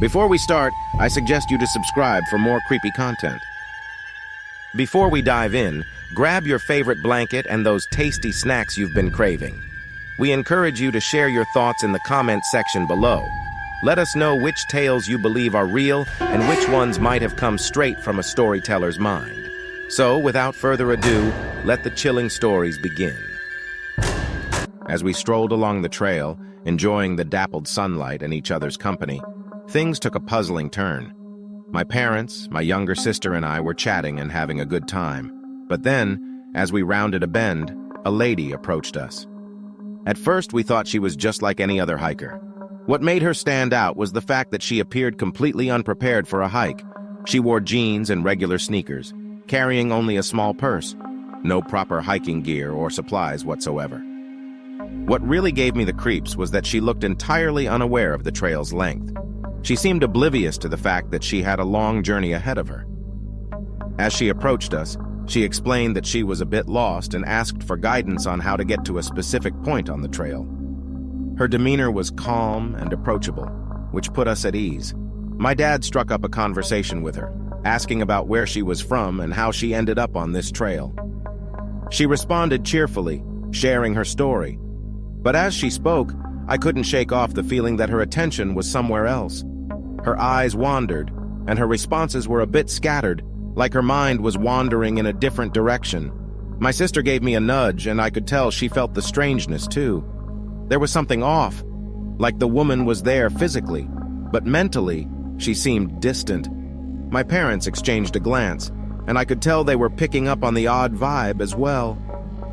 Before we start, I suggest you to subscribe for more creepy content. Before we dive in, grab your favorite blanket and those tasty snacks you've been craving. We encourage you to share your thoughts in the comment section below. Let us know which tales you believe are real and which ones might have come straight from a storyteller's mind. So, without further ado, let the chilling stories begin. As we strolled along the trail, enjoying the dappled sunlight and each other's company, things took a puzzling turn. My parents, my younger sister, and I were chatting and having a good time. But then, as we rounded a bend, a lady approached us. At first, we thought she was just like any other hiker. What made her stand out was the fact that she appeared completely unprepared for a hike. She wore jeans and regular sneakers, carrying only a small purse, no proper hiking gear or supplies whatsoever. What really gave me the creeps was that she looked entirely unaware of the trail's length. She seemed oblivious to the fact that she had a long journey ahead of her. As she approached us, she explained that she was a bit lost and asked for guidance on how to get to a specific point on the trail. Her demeanor was calm and approachable, which put us at ease. My dad struck up a conversation with her, asking about where she was from and how she ended up on this trail. She responded cheerfully, sharing her story. But as she spoke, I couldn't shake off the feeling that her attention was somewhere else. Her eyes wandered, and her responses were a bit scattered, like her mind was wandering in a different direction. My sister gave me a nudge, and I could tell she felt the strangeness too. There was something off, like the woman was there physically, but mentally, she seemed distant. My parents exchanged a glance, and I could tell they were picking up on the odd vibe as well.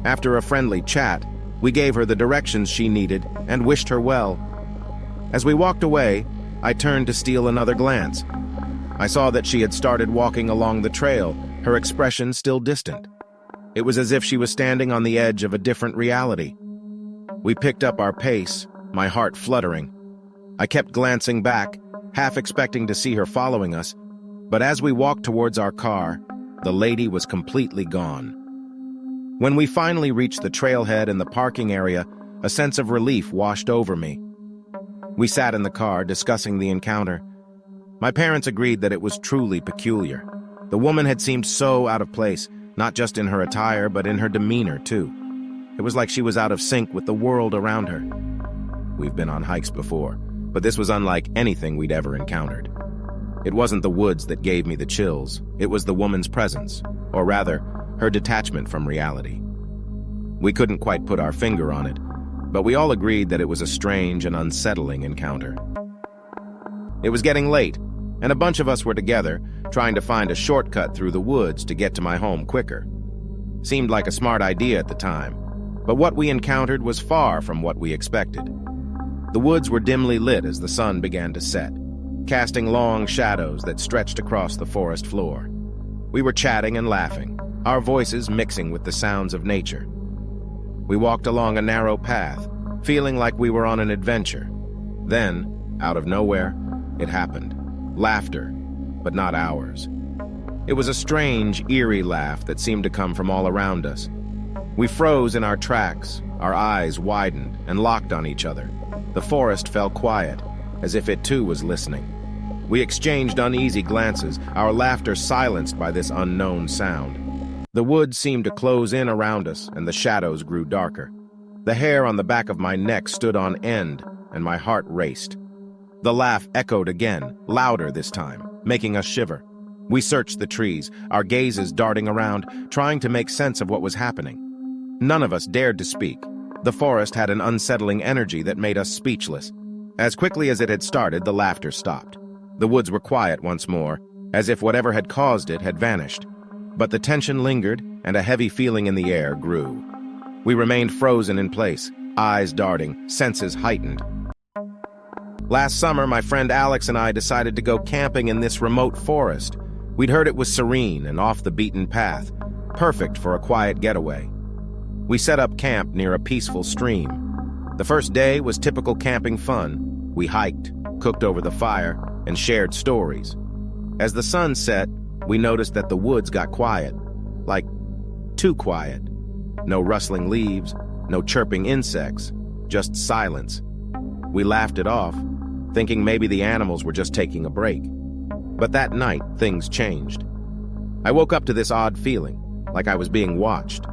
After a friendly chat, we gave her the directions she needed and wished her well. As we walked away, I turned to steal another glance. I saw that she had started walking along the trail, her expression still distant. It was as if she was standing on the edge of a different reality. We picked up our pace, my heart fluttering. I kept glancing back, half expecting to see her following us, but as we walked towards our car, the lady was completely gone. When we finally reached the trailhead and the parking area, a sense of relief washed over me. We sat in the car, discussing the encounter. My parents agreed that it was truly peculiar. The woman had seemed so out of place, not just in her attire, but in her demeanor, too. It was like she was out of sync with the world around her. We've been on hikes before, but this was unlike anything we'd ever encountered. It wasn't the woods that gave me the chills, it was the woman's presence, or rather, her detachment from reality. We couldn't quite put our finger on it, but we all agreed that it was a strange and unsettling encounter. It was getting late, and a bunch of us were together, trying to find a shortcut through the woods to get to my home quicker. Seemed like a smart idea at the time, but what we encountered was far from what we expected. The woods were dimly lit as the sun began to set, casting long shadows that stretched across the forest floor. We were chatting and laughing, our voices mixing with the sounds of nature. We walked along a narrow path, feeling like we were on an adventure. Then, out of nowhere, it happened. Laughter, but not ours. It was a strange, eerie laugh that seemed to come from all around us. We froze in our tracks, our eyes widened and locked on each other. The forest fell quiet, as if it too was listening. We exchanged uneasy glances, our laughter silenced by this unknown sound. The woods seemed to close in around us, and the shadows grew darker. The hair on the back of my neck stood on end, and my heart raced. The laugh echoed again, louder this time, making us shiver. We searched the trees, our gazes darting around, trying to make sense of what was happening. None of us dared to speak. The forest had an unsettling energy that made us speechless. As quickly as it had started, the laughter stopped. The woods were quiet once more, as if whatever had caused it had vanished. But the tension lingered, and a heavy feeling in the air grew. We remained frozen in place, eyes darting, senses heightened. Last summer, my friend Alex and I decided to go camping in this remote forest. We'd heard it was serene and off the beaten path, perfect for a quiet getaway. We set up camp near a peaceful stream. The first day was typical camping fun. We hiked, cooked over the fire, and shared stories. As the sun set, we noticed that the woods got quiet, like too quiet. No rustling leaves, no chirping insects, just silence. We laughed it off, thinking maybe the animals were just taking a break. But that night, things changed. I woke up to this odd feeling, like I was being watched.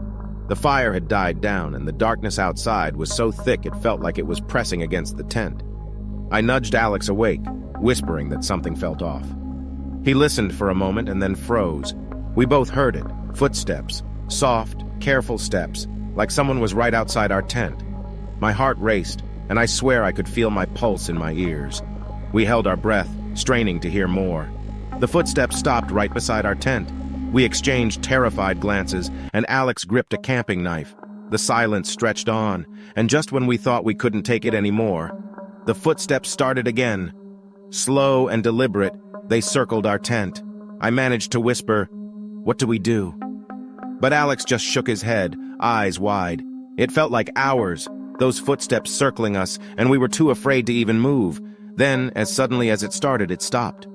The fire had died down, and the darkness outside was so thick it felt like it was pressing against the tent. I nudged Alex awake, whispering that something felt off. He listened for a moment and then froze. We both heard it, footsteps, soft, careful steps, like someone was right outside our tent. My heart raced, and I swear I could feel my pulse in my ears. We held our breath, straining to hear more. The footsteps stopped right beside our tent. We exchanged terrified glances, and Alex gripped a camping knife. The silence stretched on, and just when we thought we couldn't take it anymore, the footsteps started again. Slow and deliberate, they circled our tent. I managed to whisper, "What do we do?" But Alex just shook his head, eyes wide. It felt like hours, those footsteps circling us, and we were too afraid to even move. Then, as suddenly as it started, it stopped.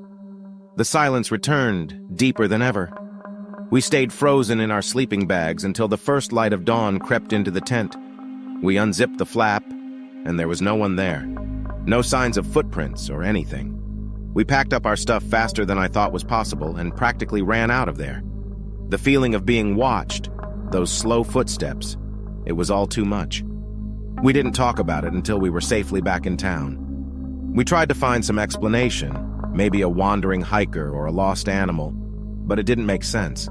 The silence returned, deeper than ever. We stayed frozen in our sleeping bags until the first light of dawn crept into the tent. We unzipped the flap, and there was no one there. No signs of footprints or anything. We packed up our stuff faster than I thought was possible and practically ran out of there. The feeling of being watched, those slow footsteps, it was all too much. We didn't talk about it until we were safely back in town. We tried to find some explanation, maybe a wandering hiker or a lost animal, but it didn't make sense.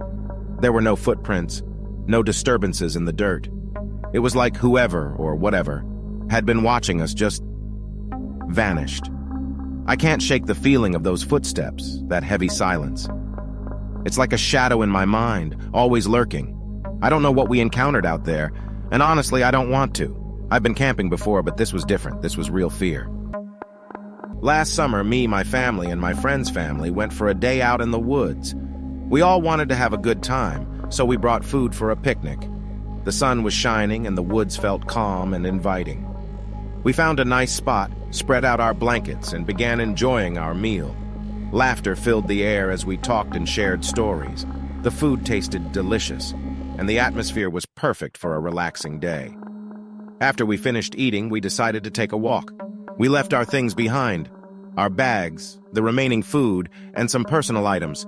There were no footprints, no disturbances in the dirt. It was like whoever, or whatever, had been watching us just vanished. I can't shake the feeling of those footsteps, that heavy silence. It's like a shadow in my mind, always lurking. I don't know what we encountered out there, and honestly, I don't want to. I've been camping before, but this was different. This was real fear. Last summer, me, my family, and my friend's family went for a day out in the woods. We all wanted to have a good time, so we brought food for a picnic. The sun was shining and the woods felt calm and inviting. We found a nice spot, spread out our blankets, and began enjoying our meal. Laughter filled the air as we talked and shared stories. The food tasted delicious, and the atmosphere was perfect for a relaxing day. After we finished eating, we decided to take a walk. We left our things behind, our bags, the remaining food, and some personal items.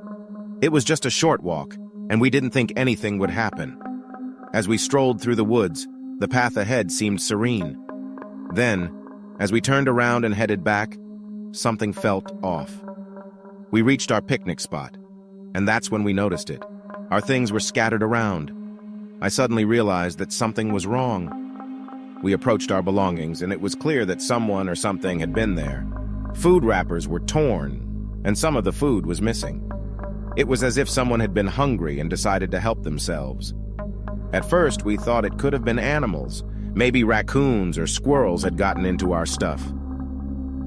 It was just a short walk, and we didn't think anything would happen. As we strolled through the woods, the path ahead seemed serene. Then, as we turned around and headed back, something felt off. We reached our picnic spot, and that's when we noticed it. Our things were scattered around. I suddenly realized that something was wrong. We approached our belongings, and it was clear that someone or something had been there. Food wrappers were torn, and some of the food was missing. It was as if someone had been hungry and decided to help themselves. At first, we thought it could have been animals. Maybe raccoons or squirrels had gotten into our stuff.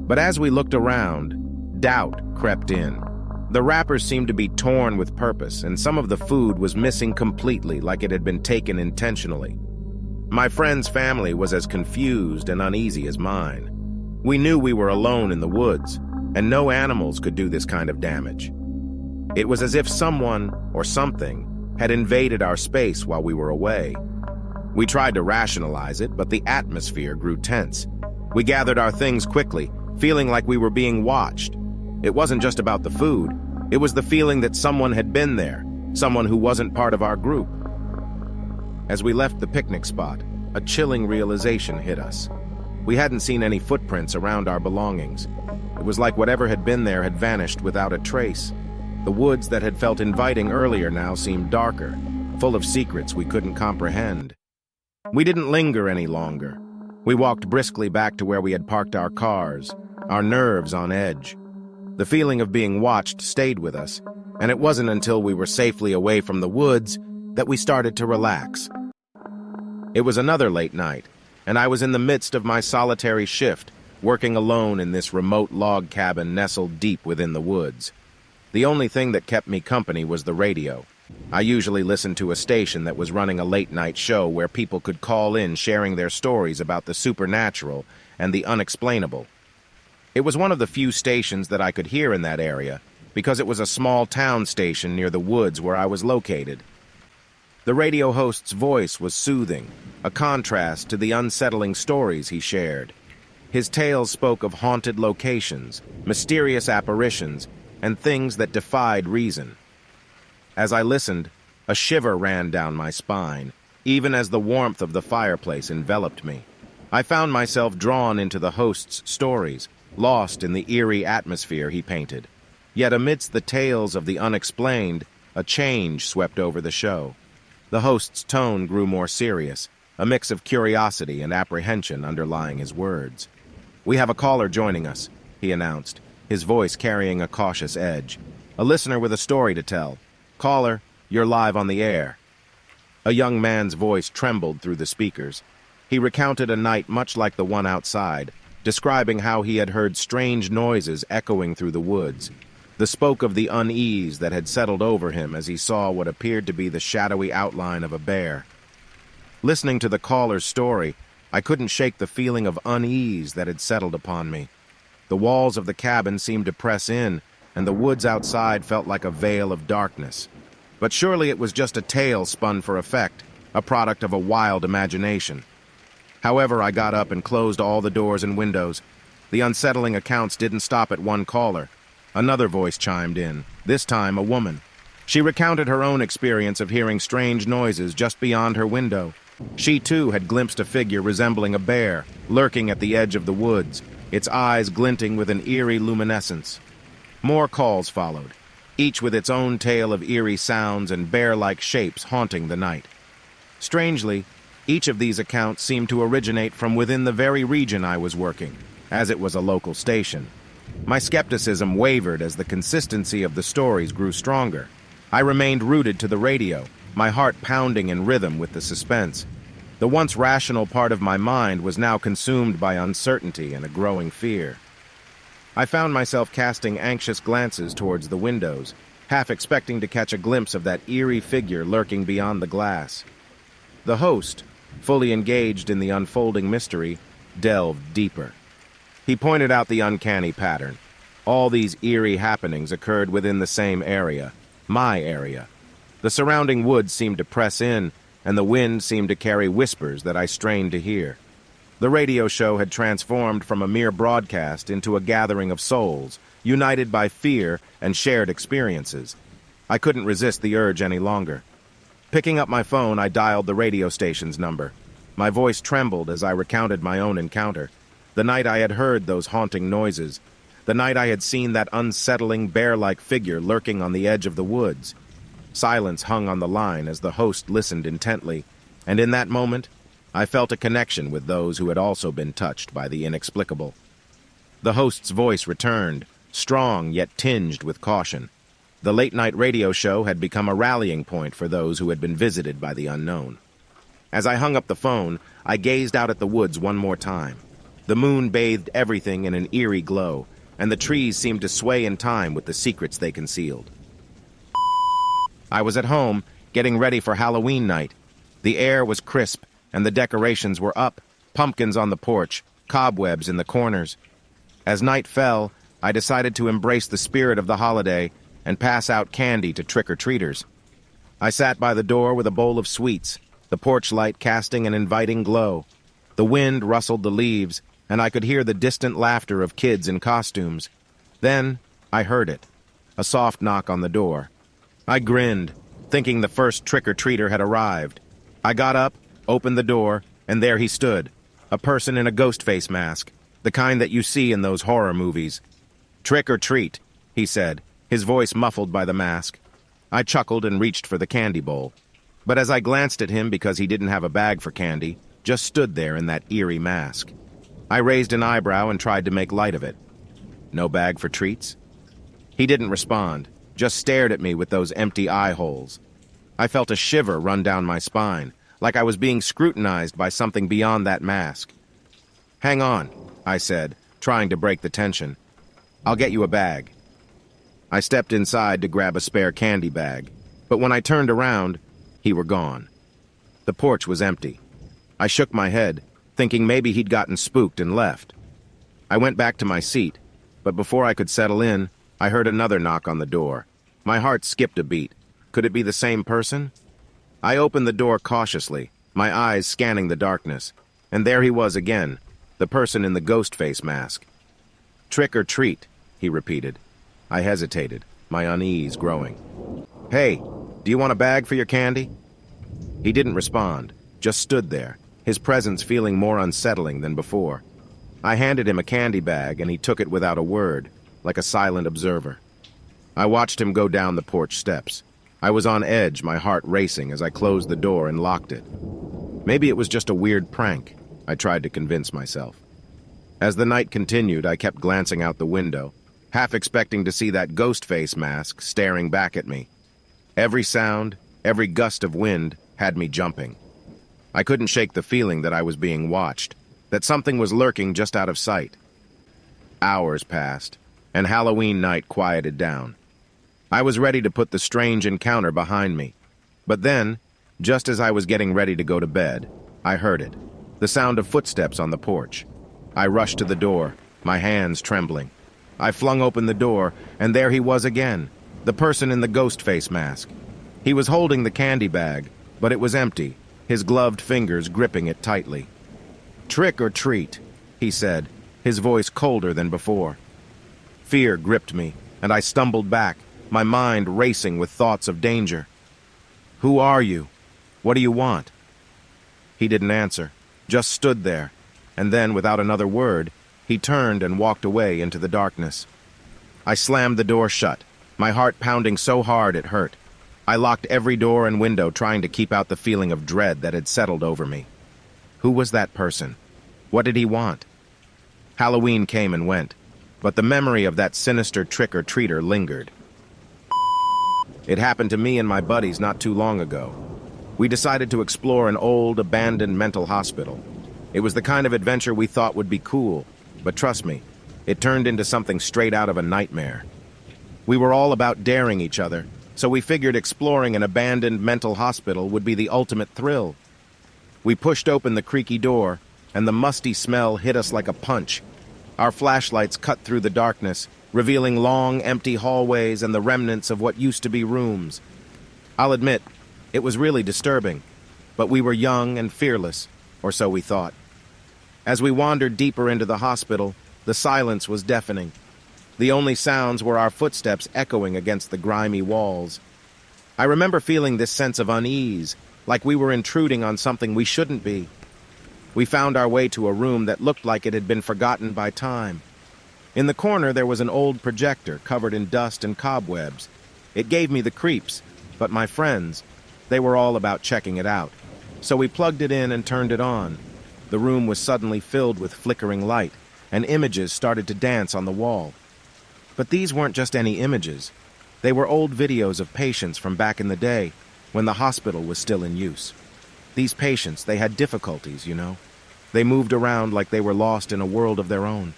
But as we looked around, doubt crept in. The wrappers seemed to be torn with purpose, and some of the food was missing completely, like it had been taken intentionally. My friend's family was as confused and uneasy as mine. We knew we were alone in the woods, and no animals could do this kind of damage. It was as if someone, or something, had invaded our space while we were away. We tried to rationalize it, but the atmosphere grew tense. We gathered our things quickly, feeling like we were being watched. It wasn't just about the food. It was the feeling that someone had been there, someone who wasn't part of our group. As we left the picnic spot, a chilling realization hit us. We hadn't seen any footprints around our belongings. It was like whatever had been there had vanished without a trace. The woods that had felt inviting earlier now seemed darker, full of secrets we couldn't comprehend. We didn't linger any longer. We walked briskly back to where we had parked our cars, our nerves on edge. The feeling of being watched stayed with us, and it wasn't until we were safely away from the woods that we started to relax. It was another late night, and I was in the midst of my solitary shift, working alone in this remote log cabin nestled deep within the woods. The only thing that kept me company was the radio. I usually listened to a station that was running a late-night show where people could call in sharing their stories about the supernatural and the unexplainable. It was one of the few stations that I could hear in that area because it was a small town station near the woods where I was located. The radio host's voice was soothing, a contrast to the unsettling stories he shared. His tales spoke of haunted locations, mysterious apparitions, and things that defied reason. As I listened, a shiver ran down my spine, even as the warmth of the fireplace enveloped me. I found myself drawn into the host's stories, lost in the eerie atmosphere he painted. Yet amidst the tales of the unexplained, a change swept over the show. The host's tone grew more serious, a mix of curiosity and apprehension underlying his words. "We have a caller joining us," he announced, his voice carrying a cautious edge. "A listener with a story to tell. Caller, you're live on the air." A young man's voice trembled through the speakers. He recounted a night much like the one outside, describing how he had heard strange noises echoing through the woods. They spoke of the unease that had settled over him as he saw what appeared to be the shadowy outline of a bear. Listening to the caller's story, I couldn't shake the feeling of unease that had settled upon me. The walls of the cabin seemed to press in, and the woods outside felt like a veil of darkness. But surely it was just a tale spun for effect, a product of a wild imagination. However, I got up and closed all the doors and windows. The unsettling accounts didn't stop at one caller. Another voice chimed in, this time a woman. She recounted her own experience of hearing strange noises just beyond her window. She, too, had glimpsed a figure resembling a bear, lurking at the edge of the woods, its eyes glinting with an eerie luminescence. More calls followed, each with its own tale of eerie sounds and bear-like shapes haunting the night. Strangely, each of these accounts seemed to originate from within the very region I was working, as it was a local station. My skepticism wavered as the consistency of the stories grew stronger. I remained rooted to the radio, my heart pounding in rhythm with the suspense. The once rational part of my mind was now consumed by uncertainty and a growing fear. I found myself casting anxious glances towards the windows, half expecting to catch a glimpse of that eerie figure lurking beyond the glass. The host, fully engaged in the unfolding mystery, delved deeper. He pointed out the uncanny pattern. All these eerie happenings occurred within the same area, my area. The surrounding woods seemed to press in, and the wind seemed to carry whispers that I strained to hear. The radio show had transformed from a mere broadcast into a gathering of souls, united by fear and shared experiences. I couldn't resist the urge any longer. Picking up my phone, I dialed the radio station's number. My voice trembled as I recounted my own encounter. The night I had heard those haunting noises. The night I had seen that unsettling, bear-like figure lurking on the edge of the woods. Silence hung on the line as the host listened intently, and in that moment, I felt a connection with those who had also been touched by the inexplicable. The host's voice returned, strong yet tinged with caution. The late-night radio show had become a rallying point for those who had been visited by the unknown. As I hung up the phone, I gazed out at the woods one more time. The moon bathed everything in an eerie glow, and the trees seemed to sway in time with the secrets they concealed. I was at home, getting ready for Halloween night. The air was crisp, and the decorations were up, pumpkins on the porch, cobwebs in the corners. As night fell, I decided to embrace the spirit of the holiday and pass out candy to trick-or-treaters. I sat by the door with a bowl of sweets, the porch light casting an inviting glow. The wind rustled the leaves, and I could hear the distant laughter of kids in costumes. Then I heard it, a soft knock on the door. I grinned, thinking the first trick-or-treater had arrived. I got up, opened the door, and there he stood, a person in a ghost face mask, the kind that you see in those horror movies. "Trick or treat," he said, his voice muffled by the mask. I chuckled and reached for the candy bowl. But as I glanced at him because he didn't have a bag for candy, just stood there in that eerie mask. I raised an eyebrow and tried to make light of it. "No bag for treats?" He didn't respond, just stared at me with those empty eye holes. I felt a shiver run down my spine, like I was being scrutinized by something beyond that mask. "Hang on," I said, trying to break the tension. "I'll get you a bag." I stepped inside to grab a spare candy bag, but when I turned around, he were gone. The porch was empty. I shook my head, thinking maybe he'd gotten spooked and left. I went back to my seat, but before I could settle in, I heard another knock on the door. My heart skipped a beat. Could it be the same person? I opened the door cautiously, my eyes scanning the darkness, and there he was again, the person in the ghost face mask. "Trick or treat," he repeated. I hesitated, my unease growing. "Hey, do you want a bag for your candy?" He didn't respond, just stood there, his presence feeling more unsettling than before. I handed him a candy bag and he took it without a word, like a silent observer. I watched him go down the porch steps. I was on edge, my heart racing as I closed the door and locked it. Maybe it was just a weird prank, I tried to convince myself. As the night continued, I kept glancing out the window, half expecting to see that ghost face mask staring back at me. Every sound, every gust of wind had me jumping. I couldn't shake the feeling that I was being watched, that something was lurking just out of sight. Hours passed, and Halloween night quieted down. I was ready to put the strange encounter behind me. But then, just as I was getting ready to go to bed, I heard it, the sound of footsteps on the porch. I rushed to the door, my hands trembling. I flung open the door, and there he was again, the person in the ghost face mask. He was holding the candy bag, but it was empty, his gloved fingers gripping it tightly. "Trick or treat," he said, his voice colder than before. Fear gripped me, and I stumbled back, my mind racing with thoughts of danger. "Who are you? What do you want?" He didn't answer, just stood there, and then, without another word, he turned and walked away into the darkness. I slammed the door shut, my heart pounding so hard it hurt. I locked every door and window, trying to keep out the feeling of dread that had settled over me. Who was that person? What did he want? Halloween came and went, but the memory of that sinister trick-or-treater lingered. It happened to me and my buddies not too long ago. We decided to explore an old, abandoned mental hospital. It was the kind of adventure we thought would be cool, but trust me, it turned into something straight out of a nightmare. We were all about daring each other, so we figured exploring an abandoned mental hospital would be the ultimate thrill. We pushed open the creaky door, and the musty smell hit us like a punch. Our flashlights cut through the darkness, revealing long, empty hallways and the remnants of what used to be rooms. I'll admit, it was really disturbing, but we were young and fearless, or so we thought. As we wandered deeper into the hospital, the silence was deafening. The only sounds were our footsteps echoing against the grimy walls. I remember feeling this sense of unease, like we were intruding on something we shouldn't be. We found our way to a room that looked like it had been forgotten by time. In the corner there was an old projector covered in dust and cobwebs. It gave me the creeps, but my friends, they were all about checking it out. So we plugged it in and turned it on. The room was suddenly filled with flickering light, and images started to dance on the wall. But these weren't just any images. They were old videos of patients from back in the day, when the hospital was still in use. These patients, they had difficulties, you know. They moved around like they were lost in a world of their own.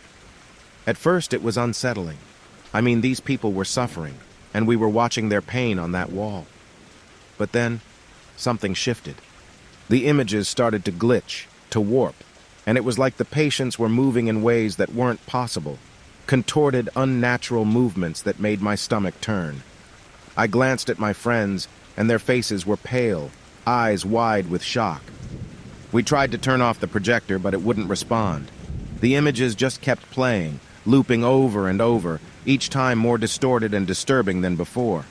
At first, it was unsettling. I mean, these people were suffering, and we were watching their pain on that wall. But then, something shifted. The images started to glitch, to warp, and it was like the patients were moving in ways that weren't possible, contorted, unnatural movements that made my stomach turn. I glanced at my friends, and their faces were pale, eyes wide with shock. We tried to turn off the projector, but it wouldn't respond. The images just kept playing, looping over and over, each time more distorted and disturbing than before.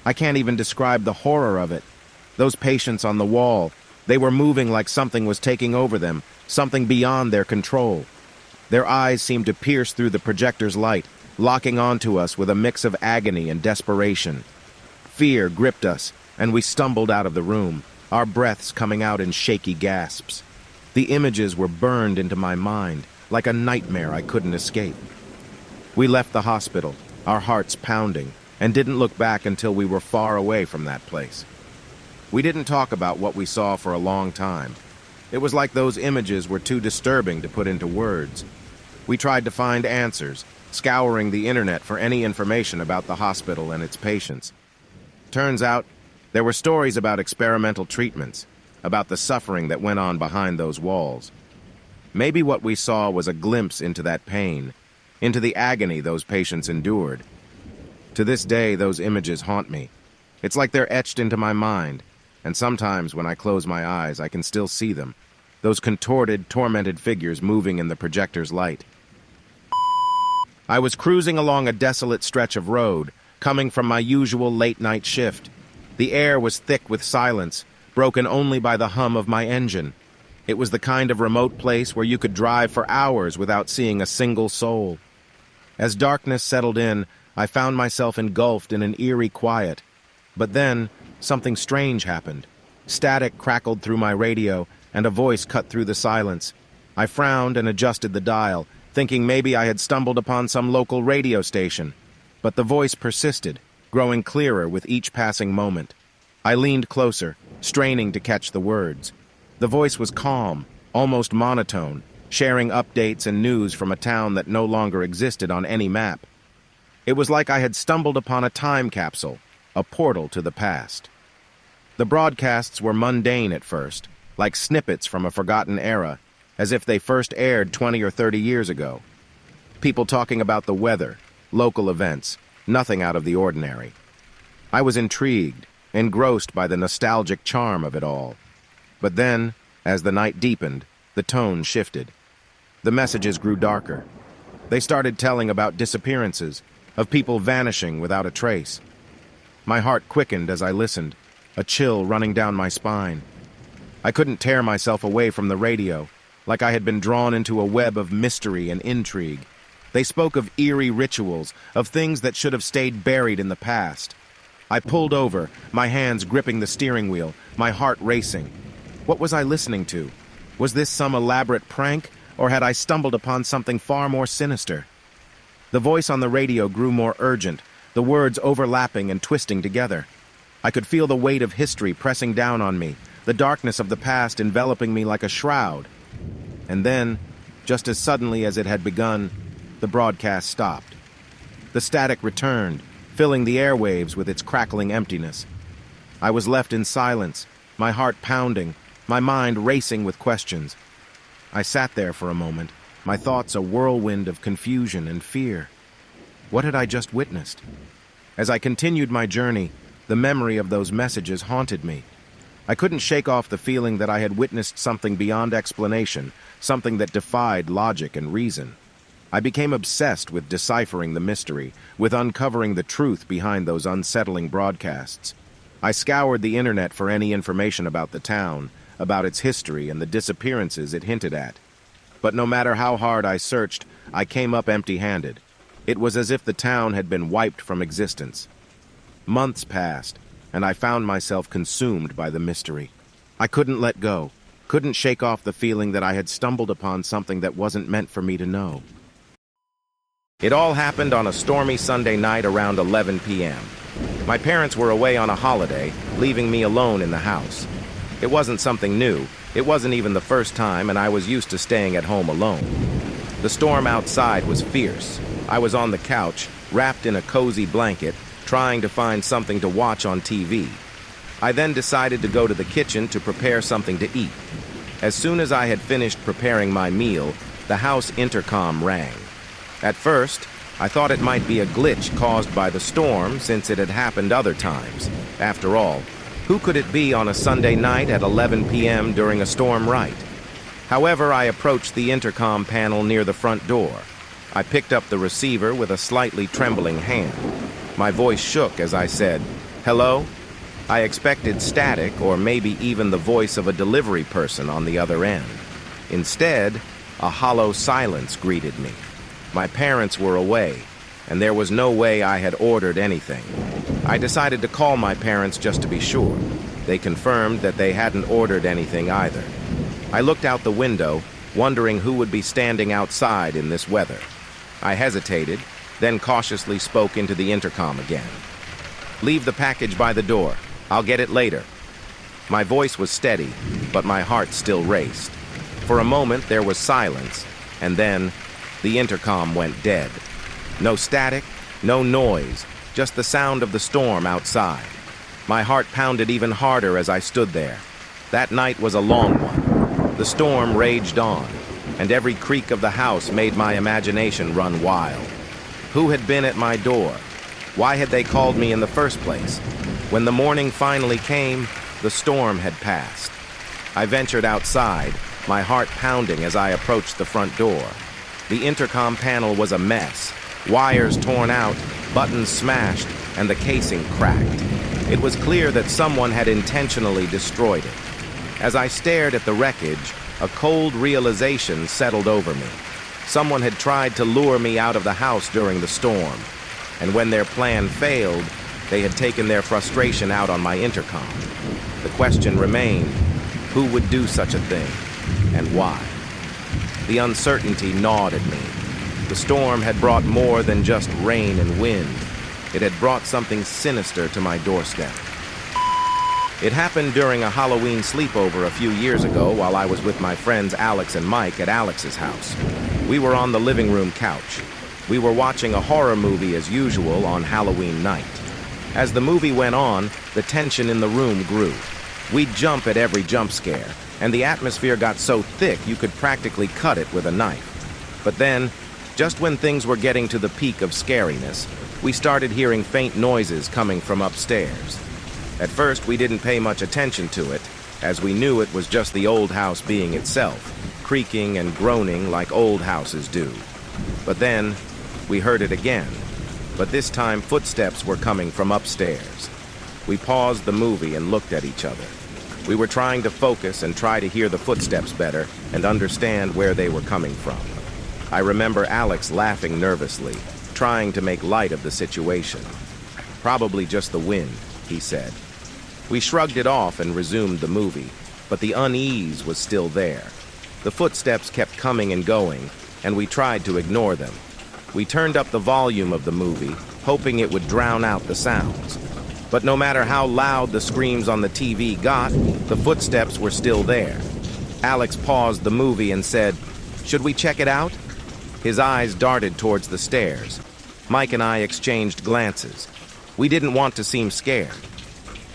I can't even describe the horror of it. Those patients on the wall, they were moving like something was taking over them, something beyond their control. Their eyes seemed to pierce through the projector's light, locking onto us with a mix of agony and desperation. Fear gripped us, and we stumbled out of the room, our breaths coming out in shaky gasps. The images were burned into my mind, like a nightmare I couldn't escape. We left the hospital, our hearts pounding, and didn't look back until we were far away from that place. We didn't talk about what we saw for a long time. It was like those images were too disturbing to put into words. We tried to find answers, scouring the internet for any information about the hospital and its patients. Turns out, there were stories about experimental treatments, about the suffering that went on behind those walls. Maybe what we saw was a glimpse into that pain, into the agony those patients endured. To this day, those images haunt me. It's like they're etched into my mind, and sometimes when I close my eyes, I can still see them, those contorted, tormented figures moving in the projector's light. I was cruising along a desolate stretch of road, coming from my usual late-night shift. The air was thick with silence, broken only by the hum of my engine. It was the kind of remote place where you could drive for hours without seeing a single soul. As darkness settled in, I found myself engulfed in an eerie quiet. But then, something strange happened. Static crackled through my radio, and a voice cut through the silence. I frowned and adjusted the dial, thinking maybe I had stumbled upon some local radio station. But the voice persisted, growing clearer with each passing moment. I leaned closer, straining to catch the words. The voice was calm, almost monotone, sharing updates and news from a town that no longer existed on any map. It was like I had stumbled upon a time capsule, a portal to the past. The broadcasts were mundane at first, like snippets from a forgotten era, as if they first aired 20 or 30 years ago. People talking about the weather, local events, nothing out of the ordinary. I was intrigued, engrossed by the nostalgic charm of it all. But then, as the night deepened, the tone shifted. The messages grew darker. They started telling about disappearances, of people vanishing without a trace. My heart quickened as I listened, a chill running down my spine. I couldn't tear myself away from the radio, like I had been drawn into a web of mystery and intrigue. They spoke of eerie rituals, of things that should have stayed buried in the past. I pulled over, my hands gripping the steering wheel, my heart racing. What was I listening to? Was this some elaborate prank, or had I stumbled upon something far more sinister? The voice on the radio grew more urgent, the words overlapping and twisting together. I could feel the weight of history pressing down on me, the darkness of the past enveloping me like a shroud. And then, just as suddenly as it had begun, the broadcast stopped. The static returned, filling the airwaves with its crackling emptiness. I was left in silence, my heart pounding, my mind racing with questions. I sat there for a moment, my thoughts a whirlwind of confusion and fear. What had I just witnessed? As I continued my journey, the memory of those messages haunted me. I couldn't shake off the feeling that I had witnessed something beyond explanation, something that defied logic and reason. I became obsessed with deciphering the mystery, with uncovering the truth behind those unsettling broadcasts. I scoured the internet for any information about the town, about its history and the disappearances it hinted at. But no matter how hard I searched, I came up empty-handed. It was as if the town had been wiped from existence. Months passed, and I found myself consumed by the mystery. I couldn't let go, couldn't shake off the feeling that I had stumbled upon something that wasn't meant for me to know. It all happened on a stormy Sunday night around 11 p.m. My parents were away on a holiday, leaving me alone in the house. It wasn't something new. It wasn't even the first time, and I was used to staying at home alone. The storm outside was fierce. I was on the couch, wrapped in a cozy blanket, trying to find something to watch on TV. I then decided to go to the kitchen to prepare something to eat. As soon as I had finished preparing my meal, the house intercom rang. At first, I thought it might be a glitch caused by the storm since it had happened other times. After all, who could it be on a Sunday night at 11 p.m. during a storm right? However, I approached the intercom panel near the front door. I picked up the receiver with a slightly trembling hand. My voice shook as I said, "Hello?" I expected static or maybe even the voice of a delivery person on the other end. Instead, a hollow silence greeted me. My parents were away, and there was no way I had ordered anything. I decided to call my parents just to be sure. They confirmed that they hadn't ordered anything either. I looked out the window, wondering who would be standing outside in this weather. I hesitated, then cautiously spoke into the intercom again. "Leave the package by the door. I'll get it later." My voice was steady, but my heart still raced. For a moment, there was silence, and then the intercom went dead. No static, no noise, just the sound of the storm outside. My heart pounded even harder as I stood there. That night was a long one. The storm raged on, and every creak of the house made my imagination run wild. Who had been at my door? Why had they called me in the first place? When the morning finally came, the storm had passed. I ventured outside, my heart pounding as I approached the front door. The intercom panel was a mess. Wires torn out, buttons smashed, and the casing cracked. It was clear that someone had intentionally destroyed it. As I stared at the wreckage, a cold realization settled over me. Someone had tried to lure me out of the house during the storm, and when their plan failed, they had taken their frustration out on my intercom. The question remained, who would do such a thing, and why? The uncertainty gnawed at me. The storm had brought more than just rain and wind. It had brought something sinister to my doorstep. It happened during a Halloween sleepover a few years ago while I was with my friends Alex and Mike at Alex's house. We were on the living room couch. We were watching a horror movie as usual on Halloween night. As the movie went on, the tension in the room grew. We'd jump at every jump scare, and the atmosphere got so thick you could practically cut it with a knife. But then, just when things were getting to the peak of scariness, we started hearing faint noises coming from upstairs. At first, we didn't pay much attention to it, as we knew it was just the old house being itself, creaking and groaning like old houses do. But then, we heard it again, but this time footsteps were coming from upstairs. We paused the movie and looked at each other. We were trying to focus and try to hear the footsteps better and understand where they were coming from. I remember Alex laughing nervously, trying to make light of the situation. "Probably just the wind," he said. We shrugged it off and resumed the movie, but the unease was still there. The footsteps kept coming and going, and we tried to ignore them. We turned up the volume of the movie, hoping it would drown out the sounds. But no matter how loud the screams on the TV got, the footsteps were still there. Alex paused the movie and said, "Should we check it out?" His eyes darted towards the stairs. Mike and I exchanged glances. We didn't want to seem scared.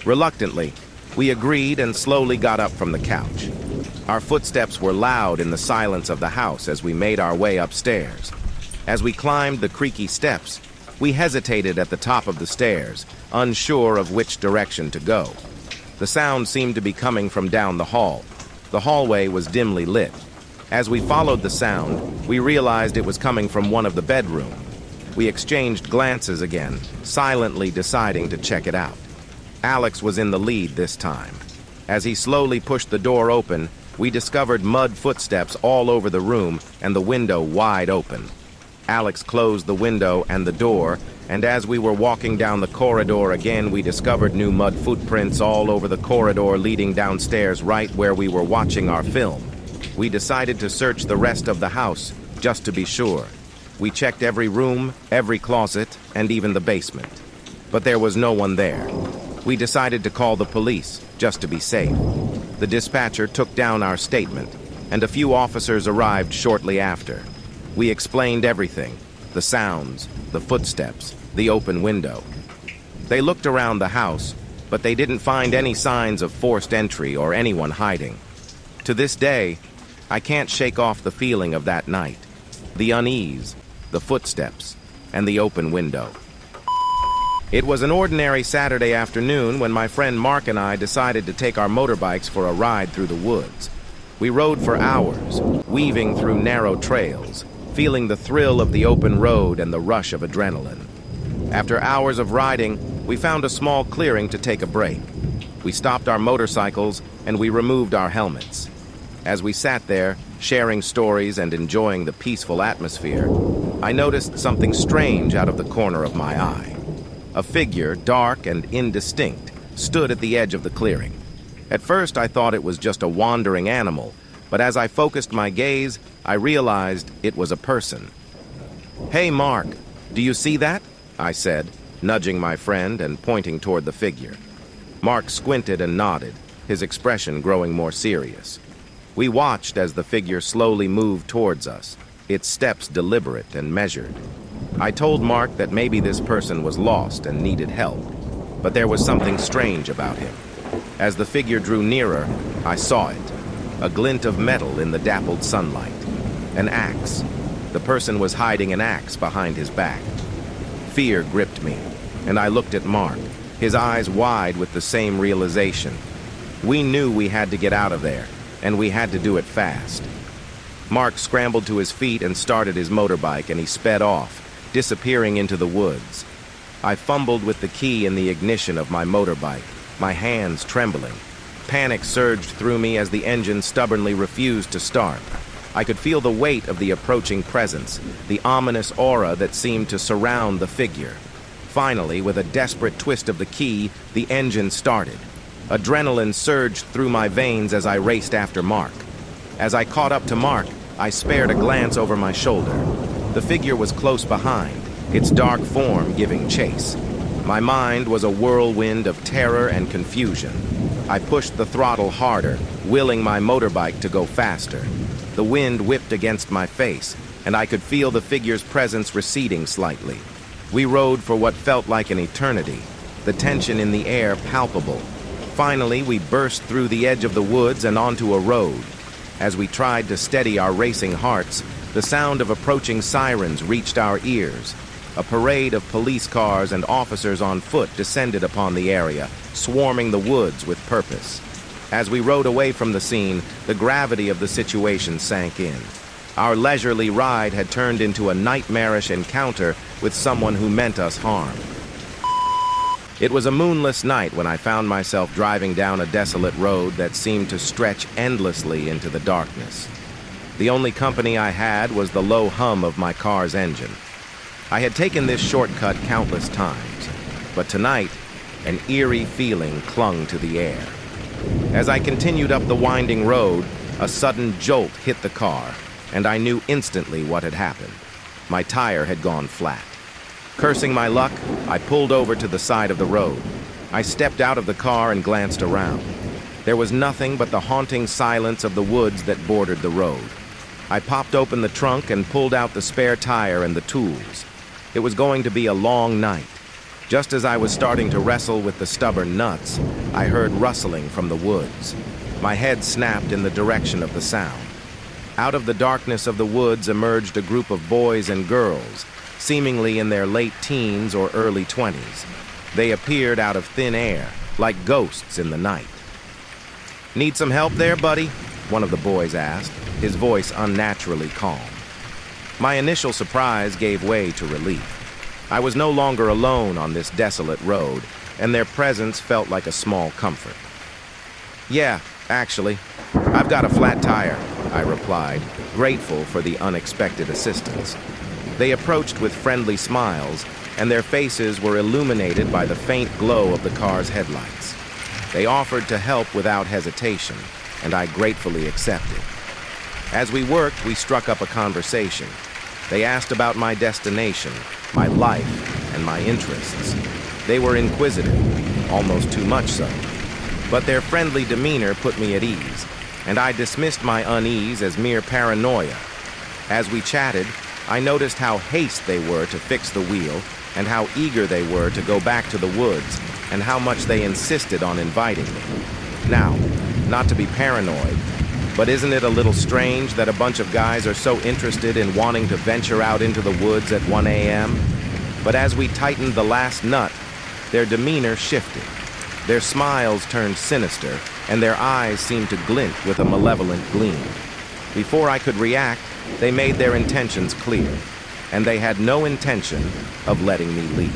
Reluctantly, we agreed and slowly got up from the couch. Our footsteps were loud in the silence of the house as we made our way upstairs. As we climbed the creaky steps, we hesitated at the top of the stairs, unsure of which direction to go. The sound seemed to be coming from down the hall. The hallway was dimly lit. As we followed the sound, we realized it was coming from one of the bedrooms. We exchanged glances again, silently deciding to check it out. Alex was in the lead this time. As he slowly pushed the door open, we discovered mud footsteps all over the room and the window wide open. Alex closed the window and the door, and as we were walking down the corridor again, we discovered new mud footprints all over the corridor leading downstairs right where we were watching our film. We decided to search the rest of the house, just to be sure. We checked every room, every closet, and even the basement. But there was no one there. We decided to call the police, just to be safe. The dispatcher took down our statement, and a few officers arrived shortly after. We explained everything, the sounds, the footsteps, the open window. They looked around the house, but they didn't find any signs of forced entry or anyone hiding. To this day, I can't shake off the feeling of that night, the unease, the footsteps, and the open window. It was an ordinary Saturday afternoon when my friend Mark and I decided to take our motorbikes for a ride through the woods. We rode for hours, weaving through narrow trails, feeling the thrill of the open road and the rush of adrenaline. After hours of riding, we found a small clearing to take a break. We stopped our motorcycles and we removed our helmets. As we sat there, sharing stories and enjoying the peaceful atmosphere, I noticed something strange out of the corner of my eye. A figure, dark and indistinct, stood at the edge of the clearing. At first, I thought it was just a wandering animal, but as I focused my gaze, I realized it was a person. "Hey, Mark, do you see that?" I said, nudging my friend and pointing toward the figure. Mark squinted and nodded, his expression growing more serious. We watched as the figure slowly moved towards us, its steps deliberate and measured. I told Mark that maybe this person was lost and needed help, but there was something strange about him. As the figure drew nearer, I saw it, a glint of metal in the dappled sunlight. An axe. The person was hiding an axe behind his back. Fear gripped me, and I looked at Mark, his eyes wide with the same realization. We knew we had to get out of there, and we had to do it fast. Mark scrambled to his feet and started his motorbike, and he sped off, disappearing into the woods. I fumbled with the key in the ignition of my motorbike, my hands trembling. Panic surged through me as the engine stubbornly refused to start. I could feel the weight of the approaching presence, the ominous aura that seemed to surround the figure. Finally, with a desperate twist of the key, the engine started. Adrenaline surged through my veins as I raced after Mark. As I caught up to Mark, I spared a glance over my shoulder. The figure was close behind, its dark form giving chase. My mind was a whirlwind of terror and confusion. I pushed the throttle harder, willing my motorbike to go faster. The wind whipped against my face, and I could feel the figure's presence receding slightly. We rode for what felt like an eternity, the tension in the air palpable. Finally, we burst through the edge of the woods and onto a road. As we tried to steady our racing hearts, the sound of approaching sirens reached our ears. A parade of police cars and officers on foot descended upon the area, swarming the woods with purpose. As we rode away from the scene, the gravity of the situation sank in. Our leisurely ride had turned into a nightmarish encounter with someone who meant us harm. It was a moonless night when I found myself driving down a desolate road that seemed to stretch endlessly into the darkness. The only company I had was the low hum of my car's engine. I had taken this shortcut countless times, but tonight, an eerie feeling clung to the air. As I continued up the winding road, a sudden jolt hit the car, and I knew instantly what had happened. My tire had gone flat. Cursing my luck, I pulled over to the side of the road. I stepped out of the car and glanced around. There was nothing but the haunting silence of the woods that bordered the road. I popped open the trunk and pulled out the spare tire and the tools. It was going to be a long night. Just as I was starting to wrestle with the stubborn nuts, I heard rustling from the woods. My head snapped in the direction of the sound. Out of the darkness of the woods emerged a group of boys and girls, seemingly in their late teens or early 20s. They appeared out of thin air, like ghosts in the night. "Need some help there, buddy?" one of the boys asked, his voice unnaturally calm. My initial surprise gave way to relief. I was no longer alone on this desolate road, and their presence felt like a small comfort. "Yeah, actually, I've got a flat tire," I replied, grateful for the unexpected assistance. They approached with friendly smiles, and their faces were illuminated by the faint glow of the car's headlights. They offered to help without hesitation, and I gratefully accepted. As we worked, we struck up a conversation. They asked about my destination, my life, and my interests. They were inquisitive, almost too much so. But their friendly demeanor put me at ease, and I dismissed my unease as mere paranoia. As we chatted, I noticed how hasty they were to fix the wheel, and how eager they were to go back to the woods, and how much they insisted on inviting me. Now, not to be paranoid, but isn't it a little strange that a bunch of guys are so interested in wanting to venture out into the woods at 1 a.m.? But as we tightened the last nut, their demeanor shifted. Their smiles turned sinister, and their eyes seemed to glint with a malevolent gleam. Before I could react, they made their intentions clear, and they had no intention of letting me leave.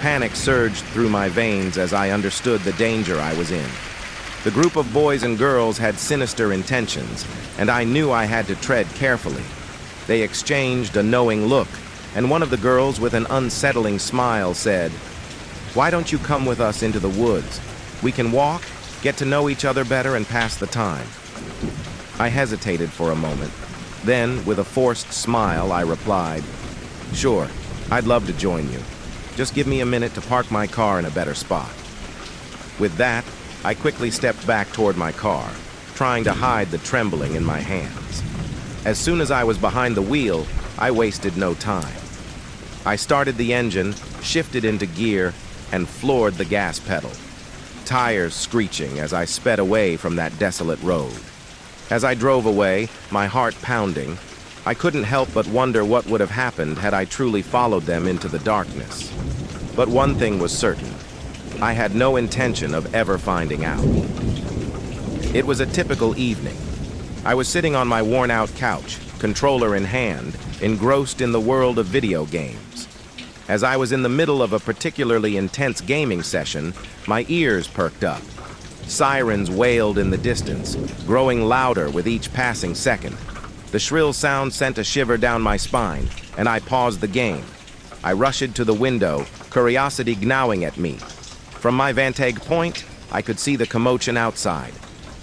Panic surged through my veins as I understood the danger I was in. The group of boys and girls had sinister intentions, and I knew I had to tread carefully. They exchanged a knowing look, and one of the girls with an unsettling smile said, "Why don't you come with us into the woods? We can walk, get to know each other better, and pass the time." I hesitated for a moment. Then, with a forced smile, I replied, "Sure, I'd love to join you. Just give me a minute to park my car in a better spot." With that, I quickly stepped back toward my car, trying to hide the trembling in my hands. As soon as I was behind the wheel, I wasted no time. I started the engine, shifted into gear, and floored the gas pedal, tires screeching as I sped away from that desolate road. As I drove away, my heart pounding, I couldn't help but wonder what would have happened had I truly followed them into the darkness. But one thing was certain. I had no intention of ever finding out. It was a typical evening. I was sitting on my worn-out couch, controller in hand, engrossed in the world of video games. As I was in the middle of a particularly intense gaming session, my ears perked up. Sirens wailed in the distance, growing louder with each passing second. The shrill sound sent a shiver down my spine, and I paused the game. I rushed to the window, curiosity gnawing at me. From my vantage point, I could see the commotion outside.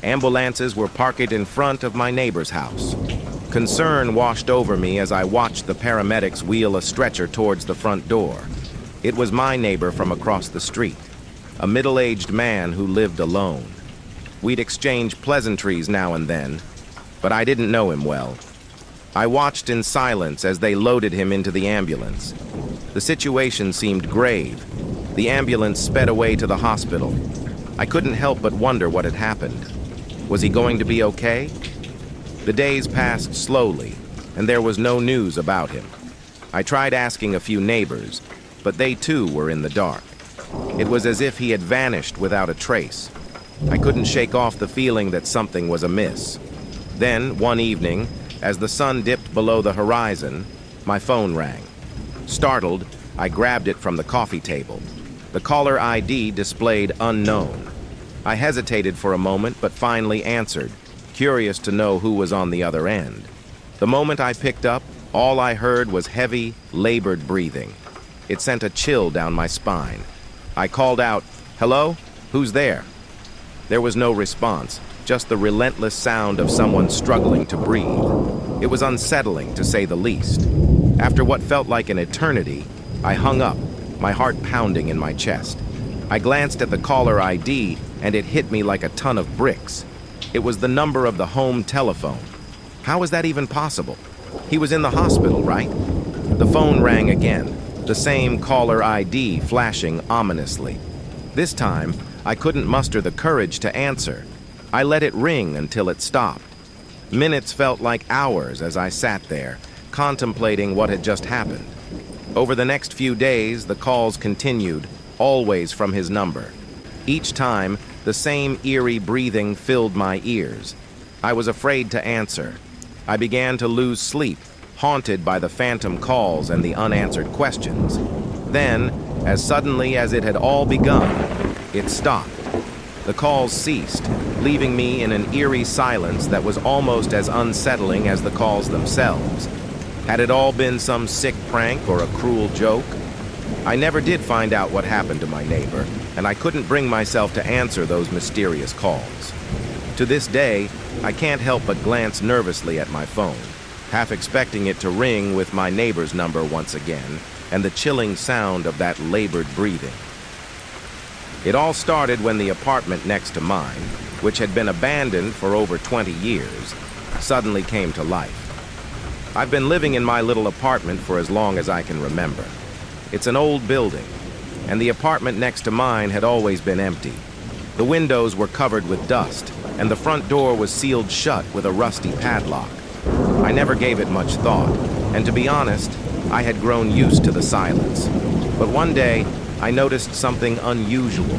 Ambulances were parked in front of my neighbor's house. Concern washed over me as I watched the paramedics wheel a stretcher towards the front door. It was my neighbor from across the street, a middle-aged man who lived alone. We'd exchange pleasantries now and then, but I didn't know him well. I watched in silence as they loaded him into the ambulance. The situation seemed grave. The ambulance sped away to the hospital. I couldn't help but wonder what had happened. Was he going to be okay? The days passed slowly, and there was no news about him. I tried asking a few neighbors, but they too were in the dark. It was as if he had vanished without a trace. I couldn't shake off the feeling that something was amiss. Then, one evening, as the sun dipped below the horizon, my phone rang. Startled, I grabbed it from the coffee table. The caller ID displayed unknown. I hesitated for a moment, but finally answered, curious to know who was on the other end. The moment I picked up, all I heard was heavy, labored breathing. It sent a chill down my spine. I called out, "Hello? Who's there?" There was no response, just the relentless sound of someone struggling to breathe. It was unsettling, to say the least. After what felt like an eternity, I hung up, my heart pounding in my chest. I glanced at the caller ID, and it hit me like a ton of bricks. It was the number of the home telephone. How was that even possible? He was in the hospital, right? The phone rang again, the same caller ID flashing ominously. This time, I couldn't muster the courage to answer. I let it ring until it stopped. Minutes felt like hours as I sat there, contemplating what had just happened. Over the next few days, the calls continued, always from his number. Each time, the same eerie breathing filled my ears. I was afraid to answer. I began to lose sleep, haunted by the phantom calls and the unanswered questions. Then, as suddenly as it had all begun, it stopped. The calls ceased, leaving me in an eerie silence that was almost as unsettling as the calls themselves. Had it all been some sick prank or a cruel joke? I never did find out what happened to my neighbor, and I couldn't bring myself to answer those mysterious calls. To this day, I can't help but glance nervously at my phone, half expecting it to ring with my neighbor's number once again, and the chilling sound of that labored breathing. It all started when the apartment next to mine, which had been abandoned for over 20 years, suddenly came to life. I've been living in my little apartment for as long as I can remember. It's an old building, and the apartment next to mine had always been empty. The windows were covered with dust, and the front door was sealed shut with a rusty padlock. I never gave it much thought, and to be honest, I had grown used to the silence. But one day, I noticed something unusual.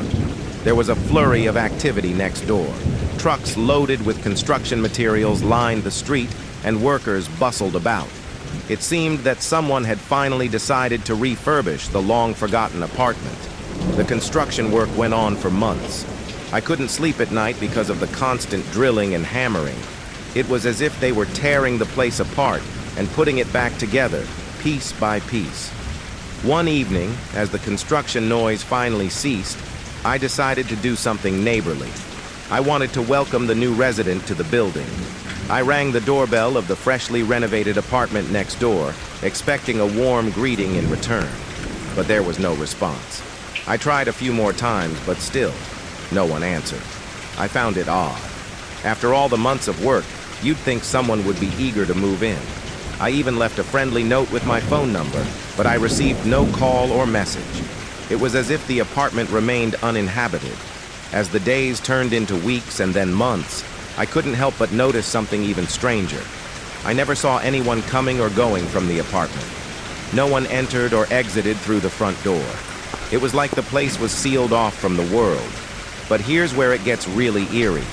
There was a flurry of activity next door. Trucks loaded with construction materials lined the street, and workers bustled about. It seemed that someone had finally decided to refurbish the long-forgotten apartment. The construction work went on for months. I couldn't sleep at night because of the constant drilling and hammering. It was as if they were tearing the place apart and putting it back together, piece by piece. One evening, as the construction noise finally ceased, I decided to do something neighborly. I wanted to welcome the new resident to the building. I rang the doorbell of the freshly renovated apartment next door, expecting a warm greeting in return. But there was no response. I tried a few more times, but still, no one answered. I found it odd. After all the months of work, you'd think someone would be eager to move in. I even left a friendly note with my phone number, but I received no call or message. It was as if the apartment remained uninhabited. As the days turned into weeks and then months, I couldn't help but notice something even stranger. I never saw anyone coming or going from the apartment. No one entered or exited through the front door. It was like the place was sealed off from the world. But here's where it gets really eerie.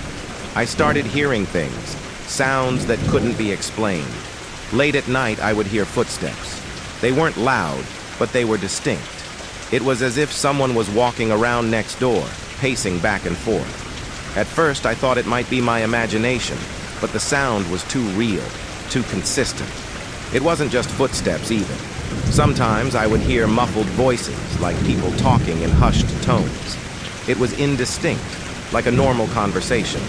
I started hearing things, sounds that couldn't be explained. Late at night, I would hear footsteps. They weren't loud, but they were distinct. It was as if someone was walking around next door, pacing back and forth. At first, I thought it might be my imagination, but the sound was too real, too consistent. It wasn't just footsteps either. Sometimes I would hear muffled voices, like people talking in hushed tones. It was indistinct, like a normal conversation.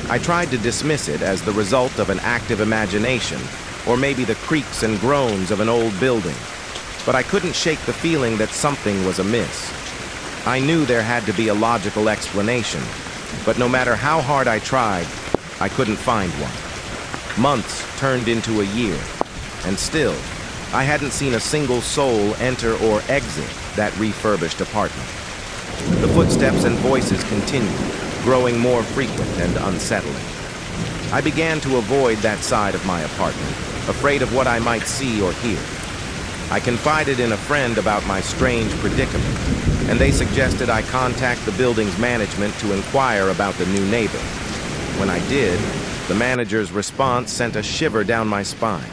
I tried to dismiss it as the result of an active imagination, or maybe the creaks and groans of an old building. But I couldn't shake the feeling that something was amiss. I knew there had to be a logical explanation, but no matter how hard I tried, I couldn't find one. Months turned into a year, and still, I hadn't seen a single soul enter or exit that refurbished apartment. The footsteps and voices continued, growing more frequent and unsettling. I began to avoid that side of my apartment, afraid of what I might see or hear. I confided in a friend about my strange predicament, and they suggested I contact the building's management to inquire about the new neighbor. When I did, the manager's response sent a shiver down my spine.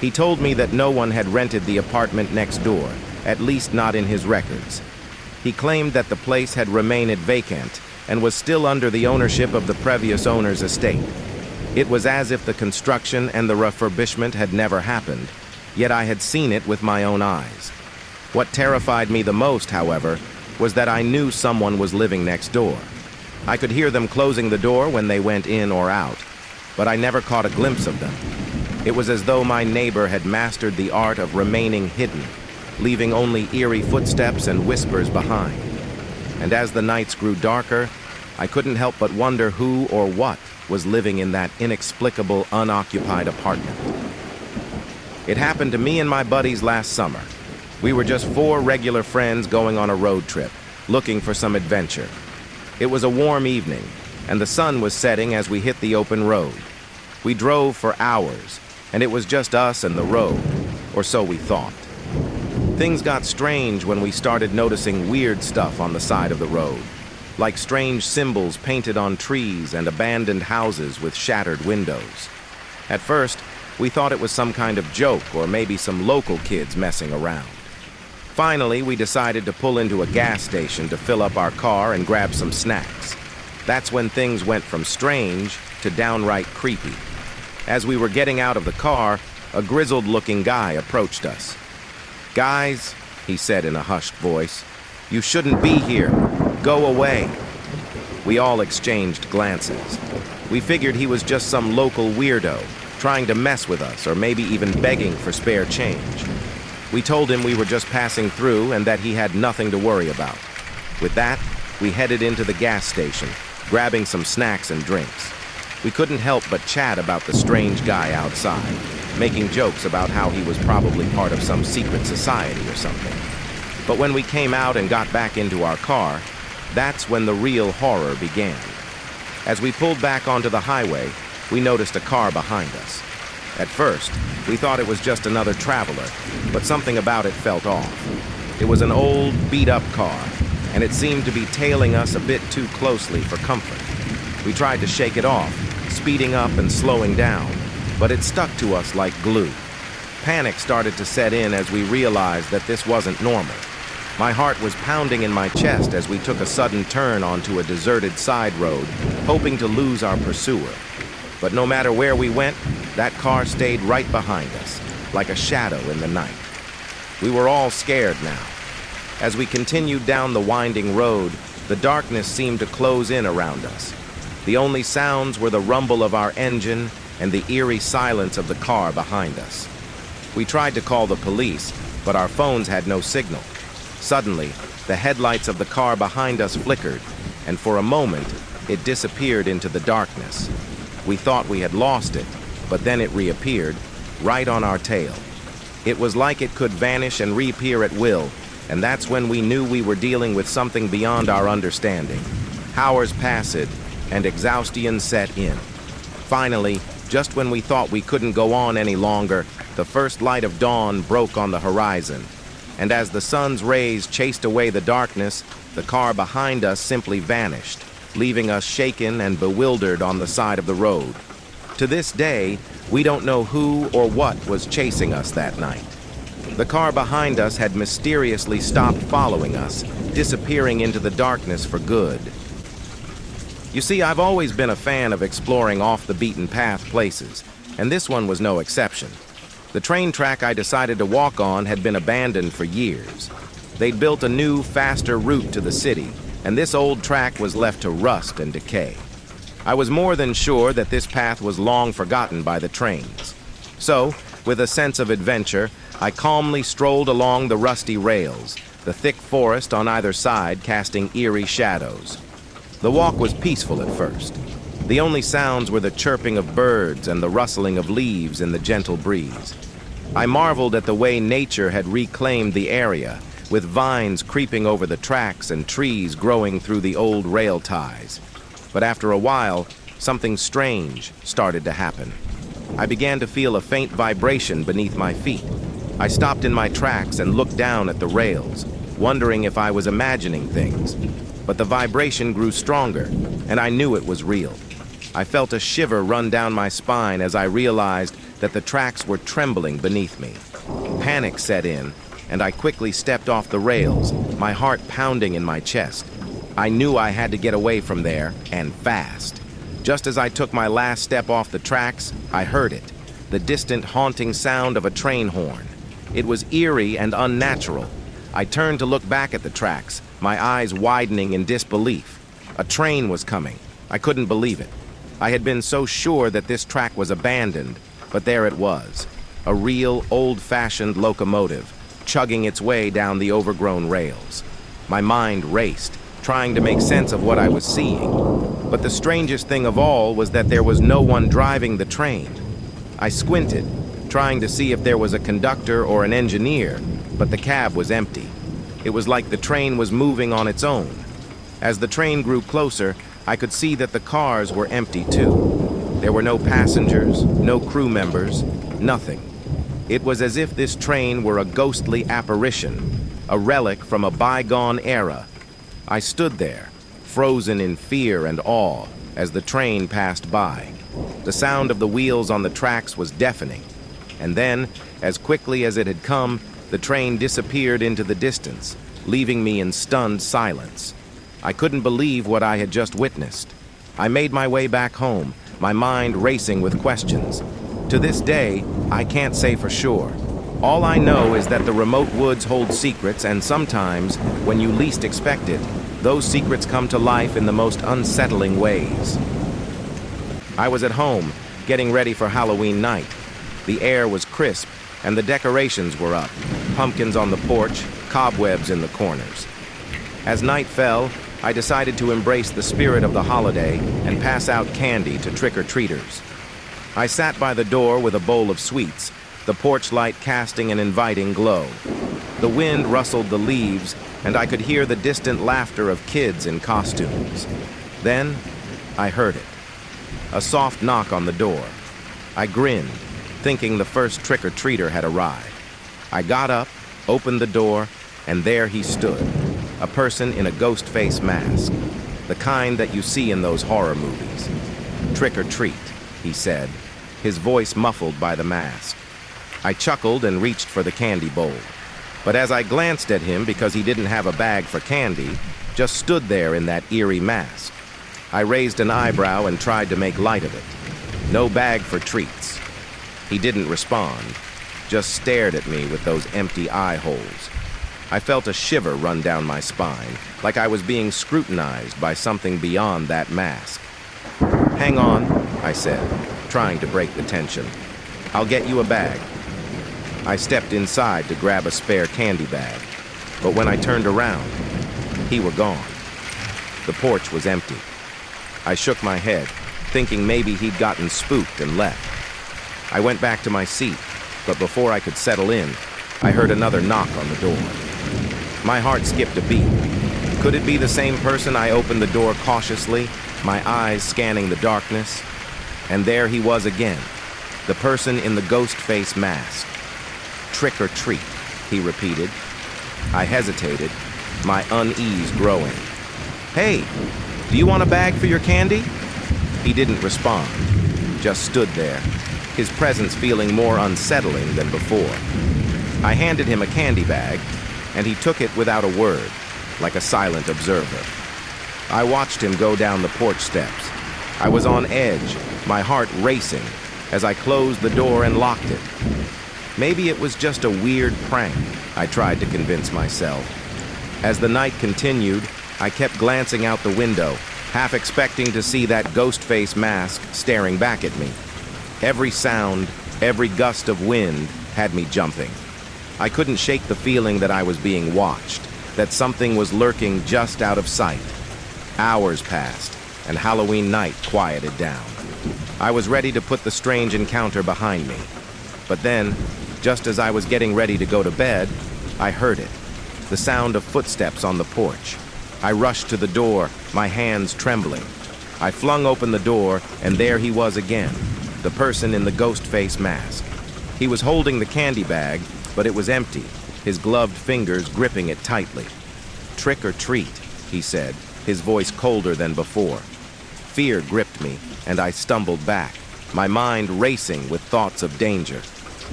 He told me that no one had rented the apartment next door, at least not in his records. He claimed that the place had remained vacant and was still under the ownership of the previous owner's estate. It was as if the construction and the refurbishment had never happened, yet I had seen it with my own eyes. What terrified me the most, however, was that I knew someone was living next door. I could hear them closing the door when they went in or out, but I never caught a glimpse of them. It was as though my neighbor had mastered the art of remaining hidden, leaving only eerie footsteps and whispers behind. And as the nights grew darker, I couldn't help but wonder who or what was living in that inexplicable, unoccupied apartment. It happened to me and my buddies last summer. We were just 4 regular friends going on a road trip, looking for some adventure. It was a warm evening, and the sun was setting as we hit the open road. We drove for hours, and it was just us and the road, or so we thought. Things got strange when we started noticing weird stuff on the side of the road, like strange symbols painted on trees and abandoned houses with shattered windows. At first, we thought it was some kind of joke or maybe some local kids messing around. Finally, we decided to pull into a gas station to fill up our car and grab some snacks. That's when things went from strange to downright creepy. As we were getting out of the car, a grizzled-looking guy approached us. "Guys," he said in a hushed voice, "you shouldn't be here. Go away." We all exchanged glances. We figured he was just some local weirdo, trying to mess with us or maybe even begging for spare change. We told him we were just passing through and that he had nothing to worry about. With that, we headed into the gas station, grabbing some snacks and drinks. We couldn't help but chat about the strange guy outside, making jokes about how he was probably part of some secret society or something. But when we came out and got back into our car, that's when the real horror began. As we pulled back onto the highway, we noticed a car behind us. At first, we thought it was just another traveler, but something about it felt off. It was an old, beat-up car, and it seemed to be tailing us a bit too closely for comfort. We tried to shake it off, speeding up and slowing down, but it stuck to us like glue. Panic started to set in as we realized that this wasn't normal. My heart was pounding in my chest as we took a sudden turn onto a deserted side road, hoping to lose our pursuer. But no matter where we went, that car stayed right behind us, like a shadow in the night. We were all scared now. As we continued down the winding road, the darkness seemed to close in around us. The only sounds were the rumble of our engine and the eerie silence of the car behind us. We tried to call the police, but our phones had no signal. Suddenly, the headlights of the car behind us flickered, and for a moment, it disappeared into the darkness. We thought we had lost it, but then it reappeared, right on our tail. It was like it could vanish and reappear at will, and that's when we knew we were dealing with something beyond our understanding. Hours passed, and exhaustion set in. Finally, just when we thought we couldn't go on any longer, the first light of dawn broke on the horizon. And as the sun's rays chased away the darkness, the car behind us simply vanished, leaving us shaken and bewildered on the side of the road. To this day, we don't know who or what was chasing us that night. The car behind us had mysteriously stopped following us, disappearing into the darkness for good. You see, I've always been a fan of exploring off-the-beaten-path places, and this one was no exception. The train track I decided to walk on had been abandoned for years. They'd built a new, faster route to the city, and this old track was left to rust and decay. I was more than sure that this path was long forgotten by the trains. So, with a sense of adventure, I calmly strolled along the rusty rails, the thick forest on either side casting eerie shadows. The walk was peaceful at first. The only sounds were the chirping of birds and the rustling of leaves in the gentle breeze. I marveled at the way nature had reclaimed the area, with vines creeping over the tracks and trees growing through the old rail ties. But after a while, something strange started to happen. I began to feel a faint vibration beneath my feet. I stopped in my tracks and looked down at the rails, wondering if I was imagining things. But the vibration grew stronger, and I knew it was real. I felt a shiver run down my spine as I realized that the tracks were trembling beneath me. Panic set in, and I quickly stepped off the rails, my heart pounding in my chest. I knew I had to get away from there, and fast. Just as I took my last step off the tracks, I heard it, the distant haunting sound of a train horn. It was eerie and unnatural. I turned to look back at the tracks, my eyes widening in disbelief. A train was coming. I couldn't believe it. I had been so sure that this track was abandoned, but there it was, a real, old-fashioned locomotive, chugging its way down the overgrown rails. My mind raced, trying to make sense of what I was seeing. But the strangest thing of all was that there was no one driving the train. I squinted, trying to see if there was a conductor or an engineer, but the cab was empty. It was like the train was moving on its own. As the train grew closer, I could see that the cars were empty too. There were no passengers, no crew members, nothing. It was as if this train were a ghostly apparition, a relic from a bygone era. I stood there, frozen in fear and awe, as the train passed by. The sound of the wheels on the tracks was deafening. And then, as quickly as it had come, the train disappeared into the distance, leaving me in stunned silence. I couldn't believe what I had just witnessed. I made my way back home, my mind racing with questions. To this day, I can't say for sure. All I know is that the remote woods hold secrets, and sometimes, when you least expect it, those secrets come to life in the most unsettling ways. I was at home, getting ready for Halloween night. The air was crisp, and the decorations were up, pumpkins on the porch, cobwebs in the corners. As night fell, I decided to embrace the spirit of the holiday and pass out candy to trick-or-treaters. I sat by the door with a bowl of sweets, the porch light casting an inviting glow. The wind rustled the leaves, and I could hear the distant laughter of kids in costumes. Then, I heard it. A soft knock on the door. I grinned, thinking the first trick-or-treater had arrived. I got up, opened the door, and there he stood, a person in a ghost face mask, the kind that you see in those horror movies. "Trick or treat," he said, his voice muffled by the mask. I chuckled and reached for the candy bowl. But as I glanced at him because he didn't have a bag for candy, just stood there in that eerie mask. I raised an eyebrow and tried to make light of it. No bag for treats. He didn't respond, just stared at me with those empty eye holes. I felt a shiver run down my spine, like I was being scrutinized by something beyond that mask. "Hang on," I said, trying to break the tension. "I'll get you a bag." I stepped inside to grab a spare candy bag, but when I turned around, he were gone. The porch was empty. I shook my head, thinking maybe he'd gotten spooked and left. I went back to my seat, but before I could settle in, I heard another knock on the door. My heart skipped a beat. Could it be the same person? I opened the door cautiously, my eyes scanning the darkness. And there he was again, the person in the ghost face mask. "Trick or treat," he repeated. I hesitated, my unease growing. "Hey, Do you want a bag for your candy? He didn't respond, just stood there, his presence feeling more unsettling than before. I handed him a candy bag, and he took it without a word, like a silent observer. I watched him go down the porch steps. I was on edge, my heart racing, as I closed the door and locked it. Maybe it was just a weird prank, I tried to convince myself. As the night continued, I kept glancing out the window, half expecting to see that ghost face mask staring back at me. Every sound, every gust of wind had me jumping. I couldn't shake the feeling that I was being watched, that something was lurking just out of sight. Hours passed, and Halloween night quieted down. I was ready to put the strange encounter behind me. But then, just as I was getting ready to go to bed, I heard it, the sound of footsteps on the porch. I rushed to the door, my hands trembling. I flung open the door, and there he was again, the person in the ghost face mask. He was holding the candy bag, but it was empty, his gloved fingers gripping it tightly. "Trick or treat," he said, his voice colder than before. Fear gripped me, and I stumbled back, my mind racing with thoughts of danger.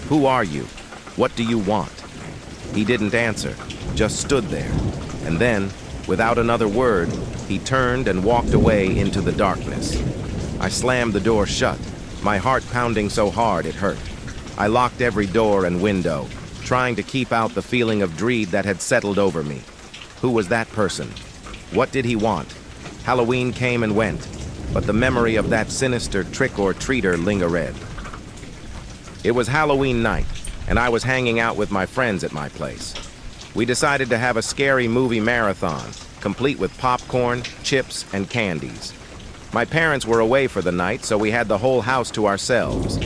"Who are you? What do you want?" He didn't answer, just stood there. And then, without another word, he turned and walked away into the darkness. I slammed the door shut, my heart pounding so hard it hurt. I locked every door and window, trying to keep out the feeling of dread that had settled over me. Who was that person? What did he want? Halloween came and went, but the memory of that sinister trick-or-treater lingered. It was Halloween night, and I was hanging out with my friends at my place. We decided to have a scary movie marathon, complete with popcorn, chips, and candies. My parents were away for the night, so we had the whole house to ourselves.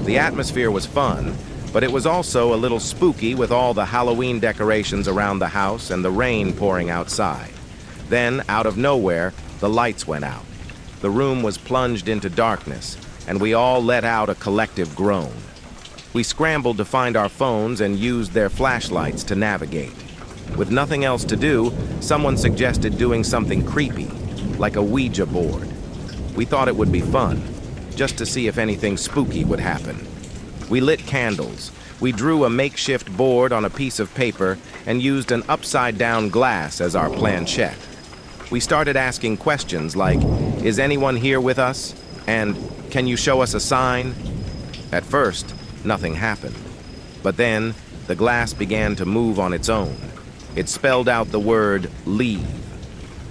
The atmosphere was fun, but it was also a little spooky with all the Halloween decorations around the house and the rain pouring outside. Then, out of nowhere, the lights went out. The room was plunged into darkness, and we all let out a collective groan. We scrambled to find our phones and used their flashlights to navigate. With nothing else to do, someone suggested doing something creepy, like a Ouija board. We thought it would be fun, just to see if anything spooky would happen. We lit candles. We drew a makeshift board on a piece of paper and used an upside-down glass as our planchette. We started asking questions like, "Is anyone here with us?" And, "Can you show us a sign?" At first, nothing happened. But then, the glass began to move on its own. It spelled out the word, "leave."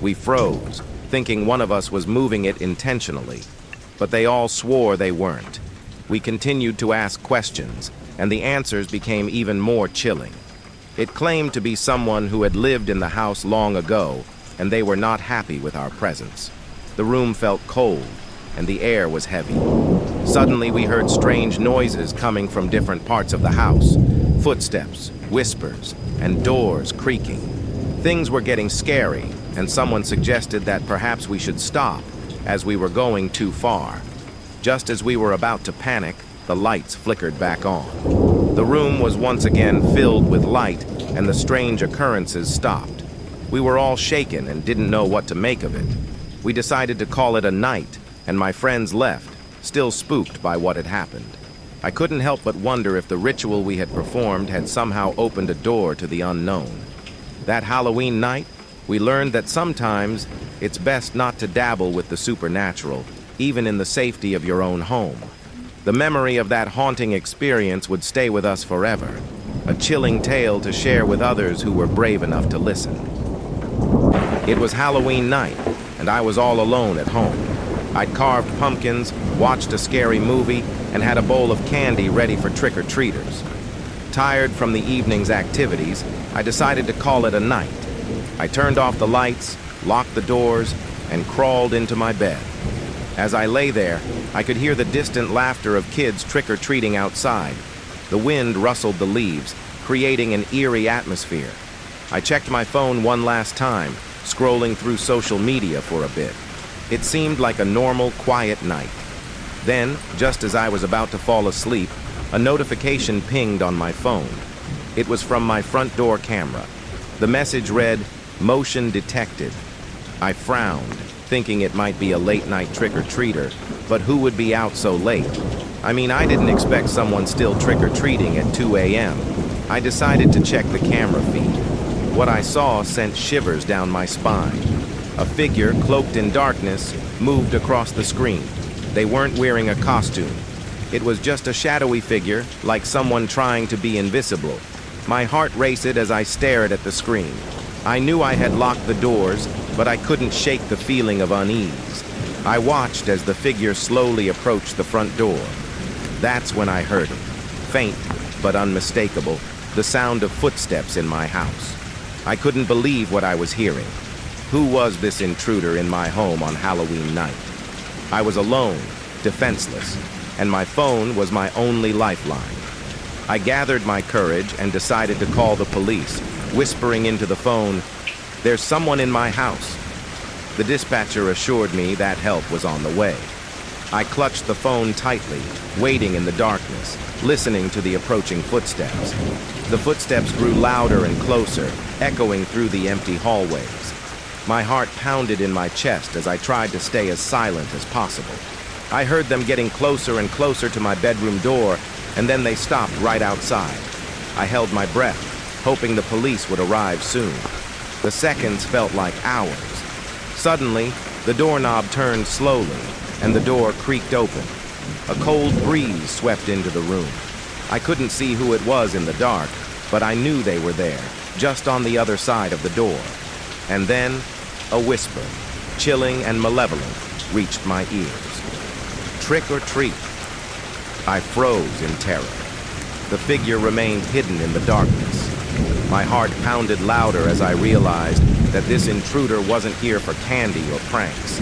We froze, thinking one of us was moving it intentionally. But they all swore they weren't. We continued to ask questions, and the answers became even more chilling. It claimed to be someone who had lived in the house long ago, and they were not happy with our presence. The room felt cold, and the air was heavy. Suddenly, we heard strange noises coming from different parts of the house. Footsteps, whispers, and doors creaking. Things were getting scary, and someone suggested that perhaps we should stop, as we were going too far. Just as we were about to panic, the lights flickered back on. The room was once again filled with light, and the strange occurrences stopped. We were all shaken and didn't know what to make of it. We decided to call it a night, and my friends left, still spooked by what had happened. I couldn't help but wonder if the ritual we had performed had somehow opened a door to the unknown. That Halloween night, we learned that sometimes it's best not to dabble with the supernatural, even in the safety of your own home. The memory of that haunting experience would stay with us forever, a chilling tale to share with others who were brave enough to listen. It was Halloween night, and I was all alone at home. I'd carved pumpkins, watched a scary movie, and had a bowl of candy ready for trick-or-treaters. Tired from the evening's activities, I decided to call it a night. I turned off the lights, locked the doors, and crawled into my bed. As I lay there, I could hear the distant laughter of kids trick-or-treating outside. The wind rustled the leaves, creating an eerie atmosphere. I checked my phone one last time, scrolling through social media for a bit. It seemed like a normal, quiet night. Then, just as I was about to fall asleep, a notification pinged on my phone. It was from my front door camera. The message read, "Motion detected." I frowned, thinking it might be a late-night trick-or-treater, but who would be out so late? I mean, I didn't expect someone still trick-or-treating at 2 a.m. I decided to check the camera feed. What I saw sent shivers down my spine. A figure, cloaked in darkness, moved across the screen. They weren't wearing a costume. It was just a shadowy figure, like someone trying to be invisible. My heart raced as I stared at the screen. I knew I had locked the doors, but I couldn't shake the feeling of unease. I watched as the figure slowly approached the front door. That's when I heard it, faint but unmistakable, the sound of footsteps in my house. I couldn't believe what I was hearing. Who was this intruder in my home on Halloween night? I was alone, defenseless, and my phone was my only lifeline. I gathered my courage and decided to call the police, whispering into the phone, "There's someone in my house." The dispatcher assured me that help was on the way. I clutched the phone tightly, waiting in the darkness, listening to the approaching footsteps. The footsteps grew louder and closer, echoing through the empty hallways. My heart pounded in my chest as I tried to stay as silent as possible. I heard them getting closer and closer to my bedroom door, and then they stopped right outside. I held my breath, hoping the police would arrive soon. The seconds felt like hours. Suddenly, the doorknob turned slowly, and the door creaked open. A cold breeze swept into the room. I couldn't see who it was in the dark, but I knew they were there, just on the other side of the door. And then, a whisper, chilling and malevolent, reached my ears. "Trick or treat." I froze in terror. The figure remained hidden in the darkness. My heart pounded louder as I realized that this intruder wasn't here for candy or pranks.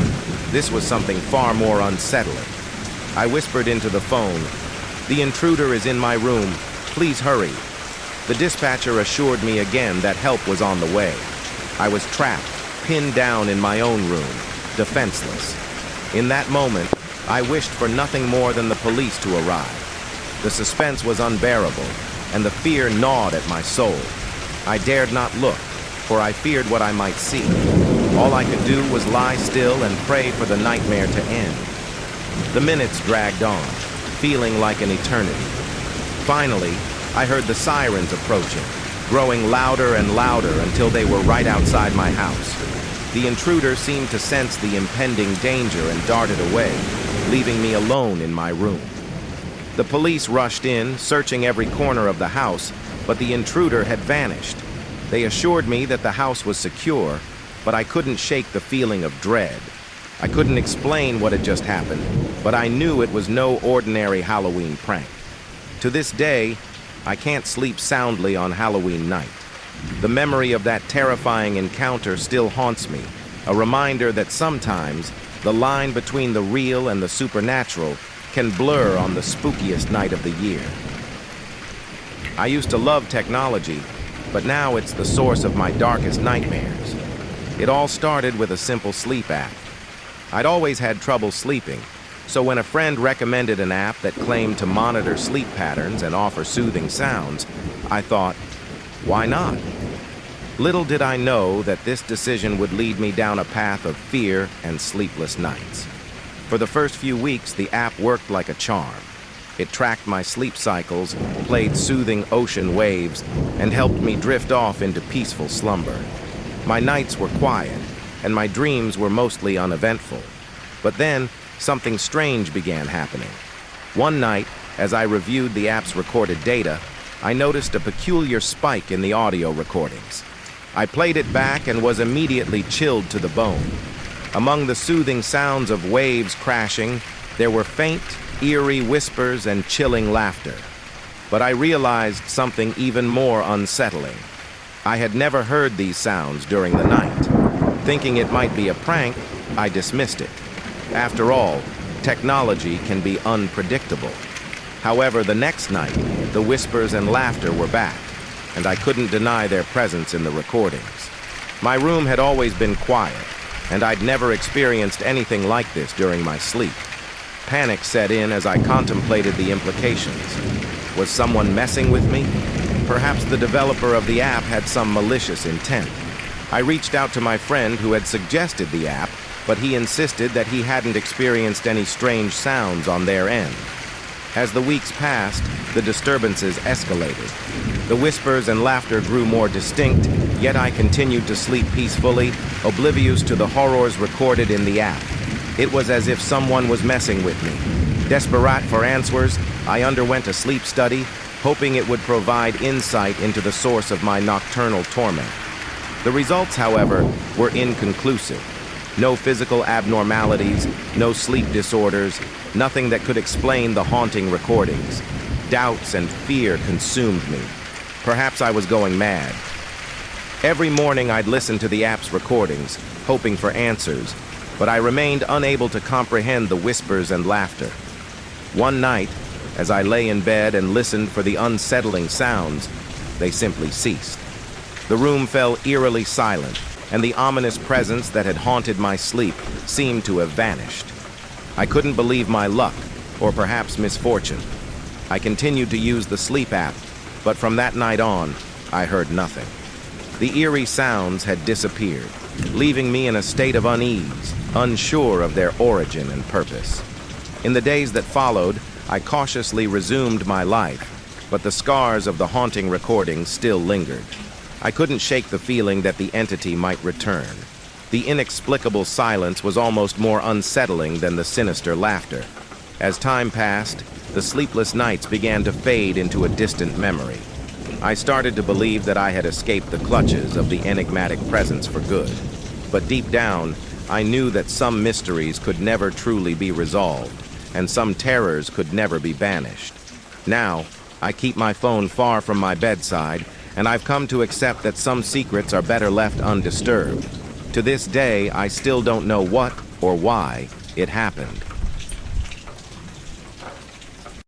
This was something far more unsettling. I whispered into the phone, "The intruder is in my room. Please hurry." The dispatcher assured me again that help was on the way. I was trapped, pinned down in my own room, defenseless. In that moment, I wished for nothing more than the police to arrive. The suspense was unbearable, and the fear gnawed at my soul. I dared not look, for I feared what I might see. All I could do was lie still and pray for the nightmare to end. The minutes dragged on, feeling like an eternity. Finally, I heard the sirens approaching, growing louder and louder until they were right outside my house. The intruder seemed to sense the impending danger and darted away, leaving me alone in my room. The police rushed in, searching every corner of the house, but the intruder had vanished. They assured me that the house was secure, but I couldn't shake the feeling of dread. I couldn't explain what had just happened, but I knew it was no ordinary Halloween prank. To this day, I can't sleep soundly on Halloween night. The memory of that terrifying encounter still haunts me, a reminder that sometimes the line between the real and the supernatural can blur on the spookiest night of the year. I used to love technology, but now it's the source of my darkest nightmares. It all started with a simple sleep app. I'd always had trouble sleeping, so when a friend recommended an app that claimed to monitor sleep patterns and offer soothing sounds, I thought, why not? Little did I know that this decision would lead me down a path of fear and sleepless nights. For the first few weeks, the app worked like a charm. It tracked my sleep cycles, played soothing ocean waves, and helped me drift off into peaceful slumber. My nights were quiet, and my dreams were mostly uneventful. But then, something strange began happening. One night, as I reviewed the app's recorded data, I noticed a peculiar spike in the audio recordings. I played it back and was immediately chilled to the bone. Among the soothing sounds of waves crashing, there were faint, eerie whispers and chilling laughter. But I realized something even more unsettling. I had never heard these sounds during the night. Thinking it might be a prank, I dismissed it. After all, technology can be unpredictable. However, the next night, the whispers and laughter were back, and I couldn't deny their presence in the recordings. My room had always been quiet, and I'd never experienced anything like this during my sleep. Panic set in as I contemplated the implications. Was someone messing with me? Perhaps the developer of the app had some malicious intent. I reached out to my friend who had suggested the app, but he insisted that he hadn't experienced any strange sounds on their end. As the weeks passed, the disturbances escalated. The whispers and laughter grew more distinct, yet I continued to sleep peacefully, oblivious to the horrors recorded in the app. It was as if someone was messing with me. Desperate for answers, I underwent a sleep study, hoping it would provide insight into the source of my nocturnal torment. The results, however, were inconclusive. No physical abnormalities, no sleep disorders, nothing that could explain the haunting recordings. Doubts and fear consumed me. Perhaps I was going mad. Every morning I'd listen to the app's recordings, hoping for answers, but I remained unable to comprehend the whispers and laughter. One night, as I lay in bed and listened for the unsettling sounds, they simply ceased. The room fell eerily silent, and the ominous presence that had haunted my sleep seemed to have vanished. I couldn't believe my luck, or perhaps misfortune. I continued to use the sleep app, but from that night on, I heard nothing. The eerie sounds had disappeared, leaving me in a state of unease, unsure of their origin and purpose. In the days that followed, I cautiously resumed my life, but the scars of the haunting recordings still lingered. I couldn't shake the feeling that the entity might return. The inexplicable silence was almost more unsettling than the sinister laughter. As time passed, the sleepless nights began to fade into a distant memory. I started to believe that I had escaped the clutches of the enigmatic presence for good. But deep down, I knew that some mysteries could never truly be resolved, and some terrors could never be banished. Now, I keep my phone far from my bedside, and I've come to accept that some secrets are better left undisturbed. To this day, I still don't know what or why it happened.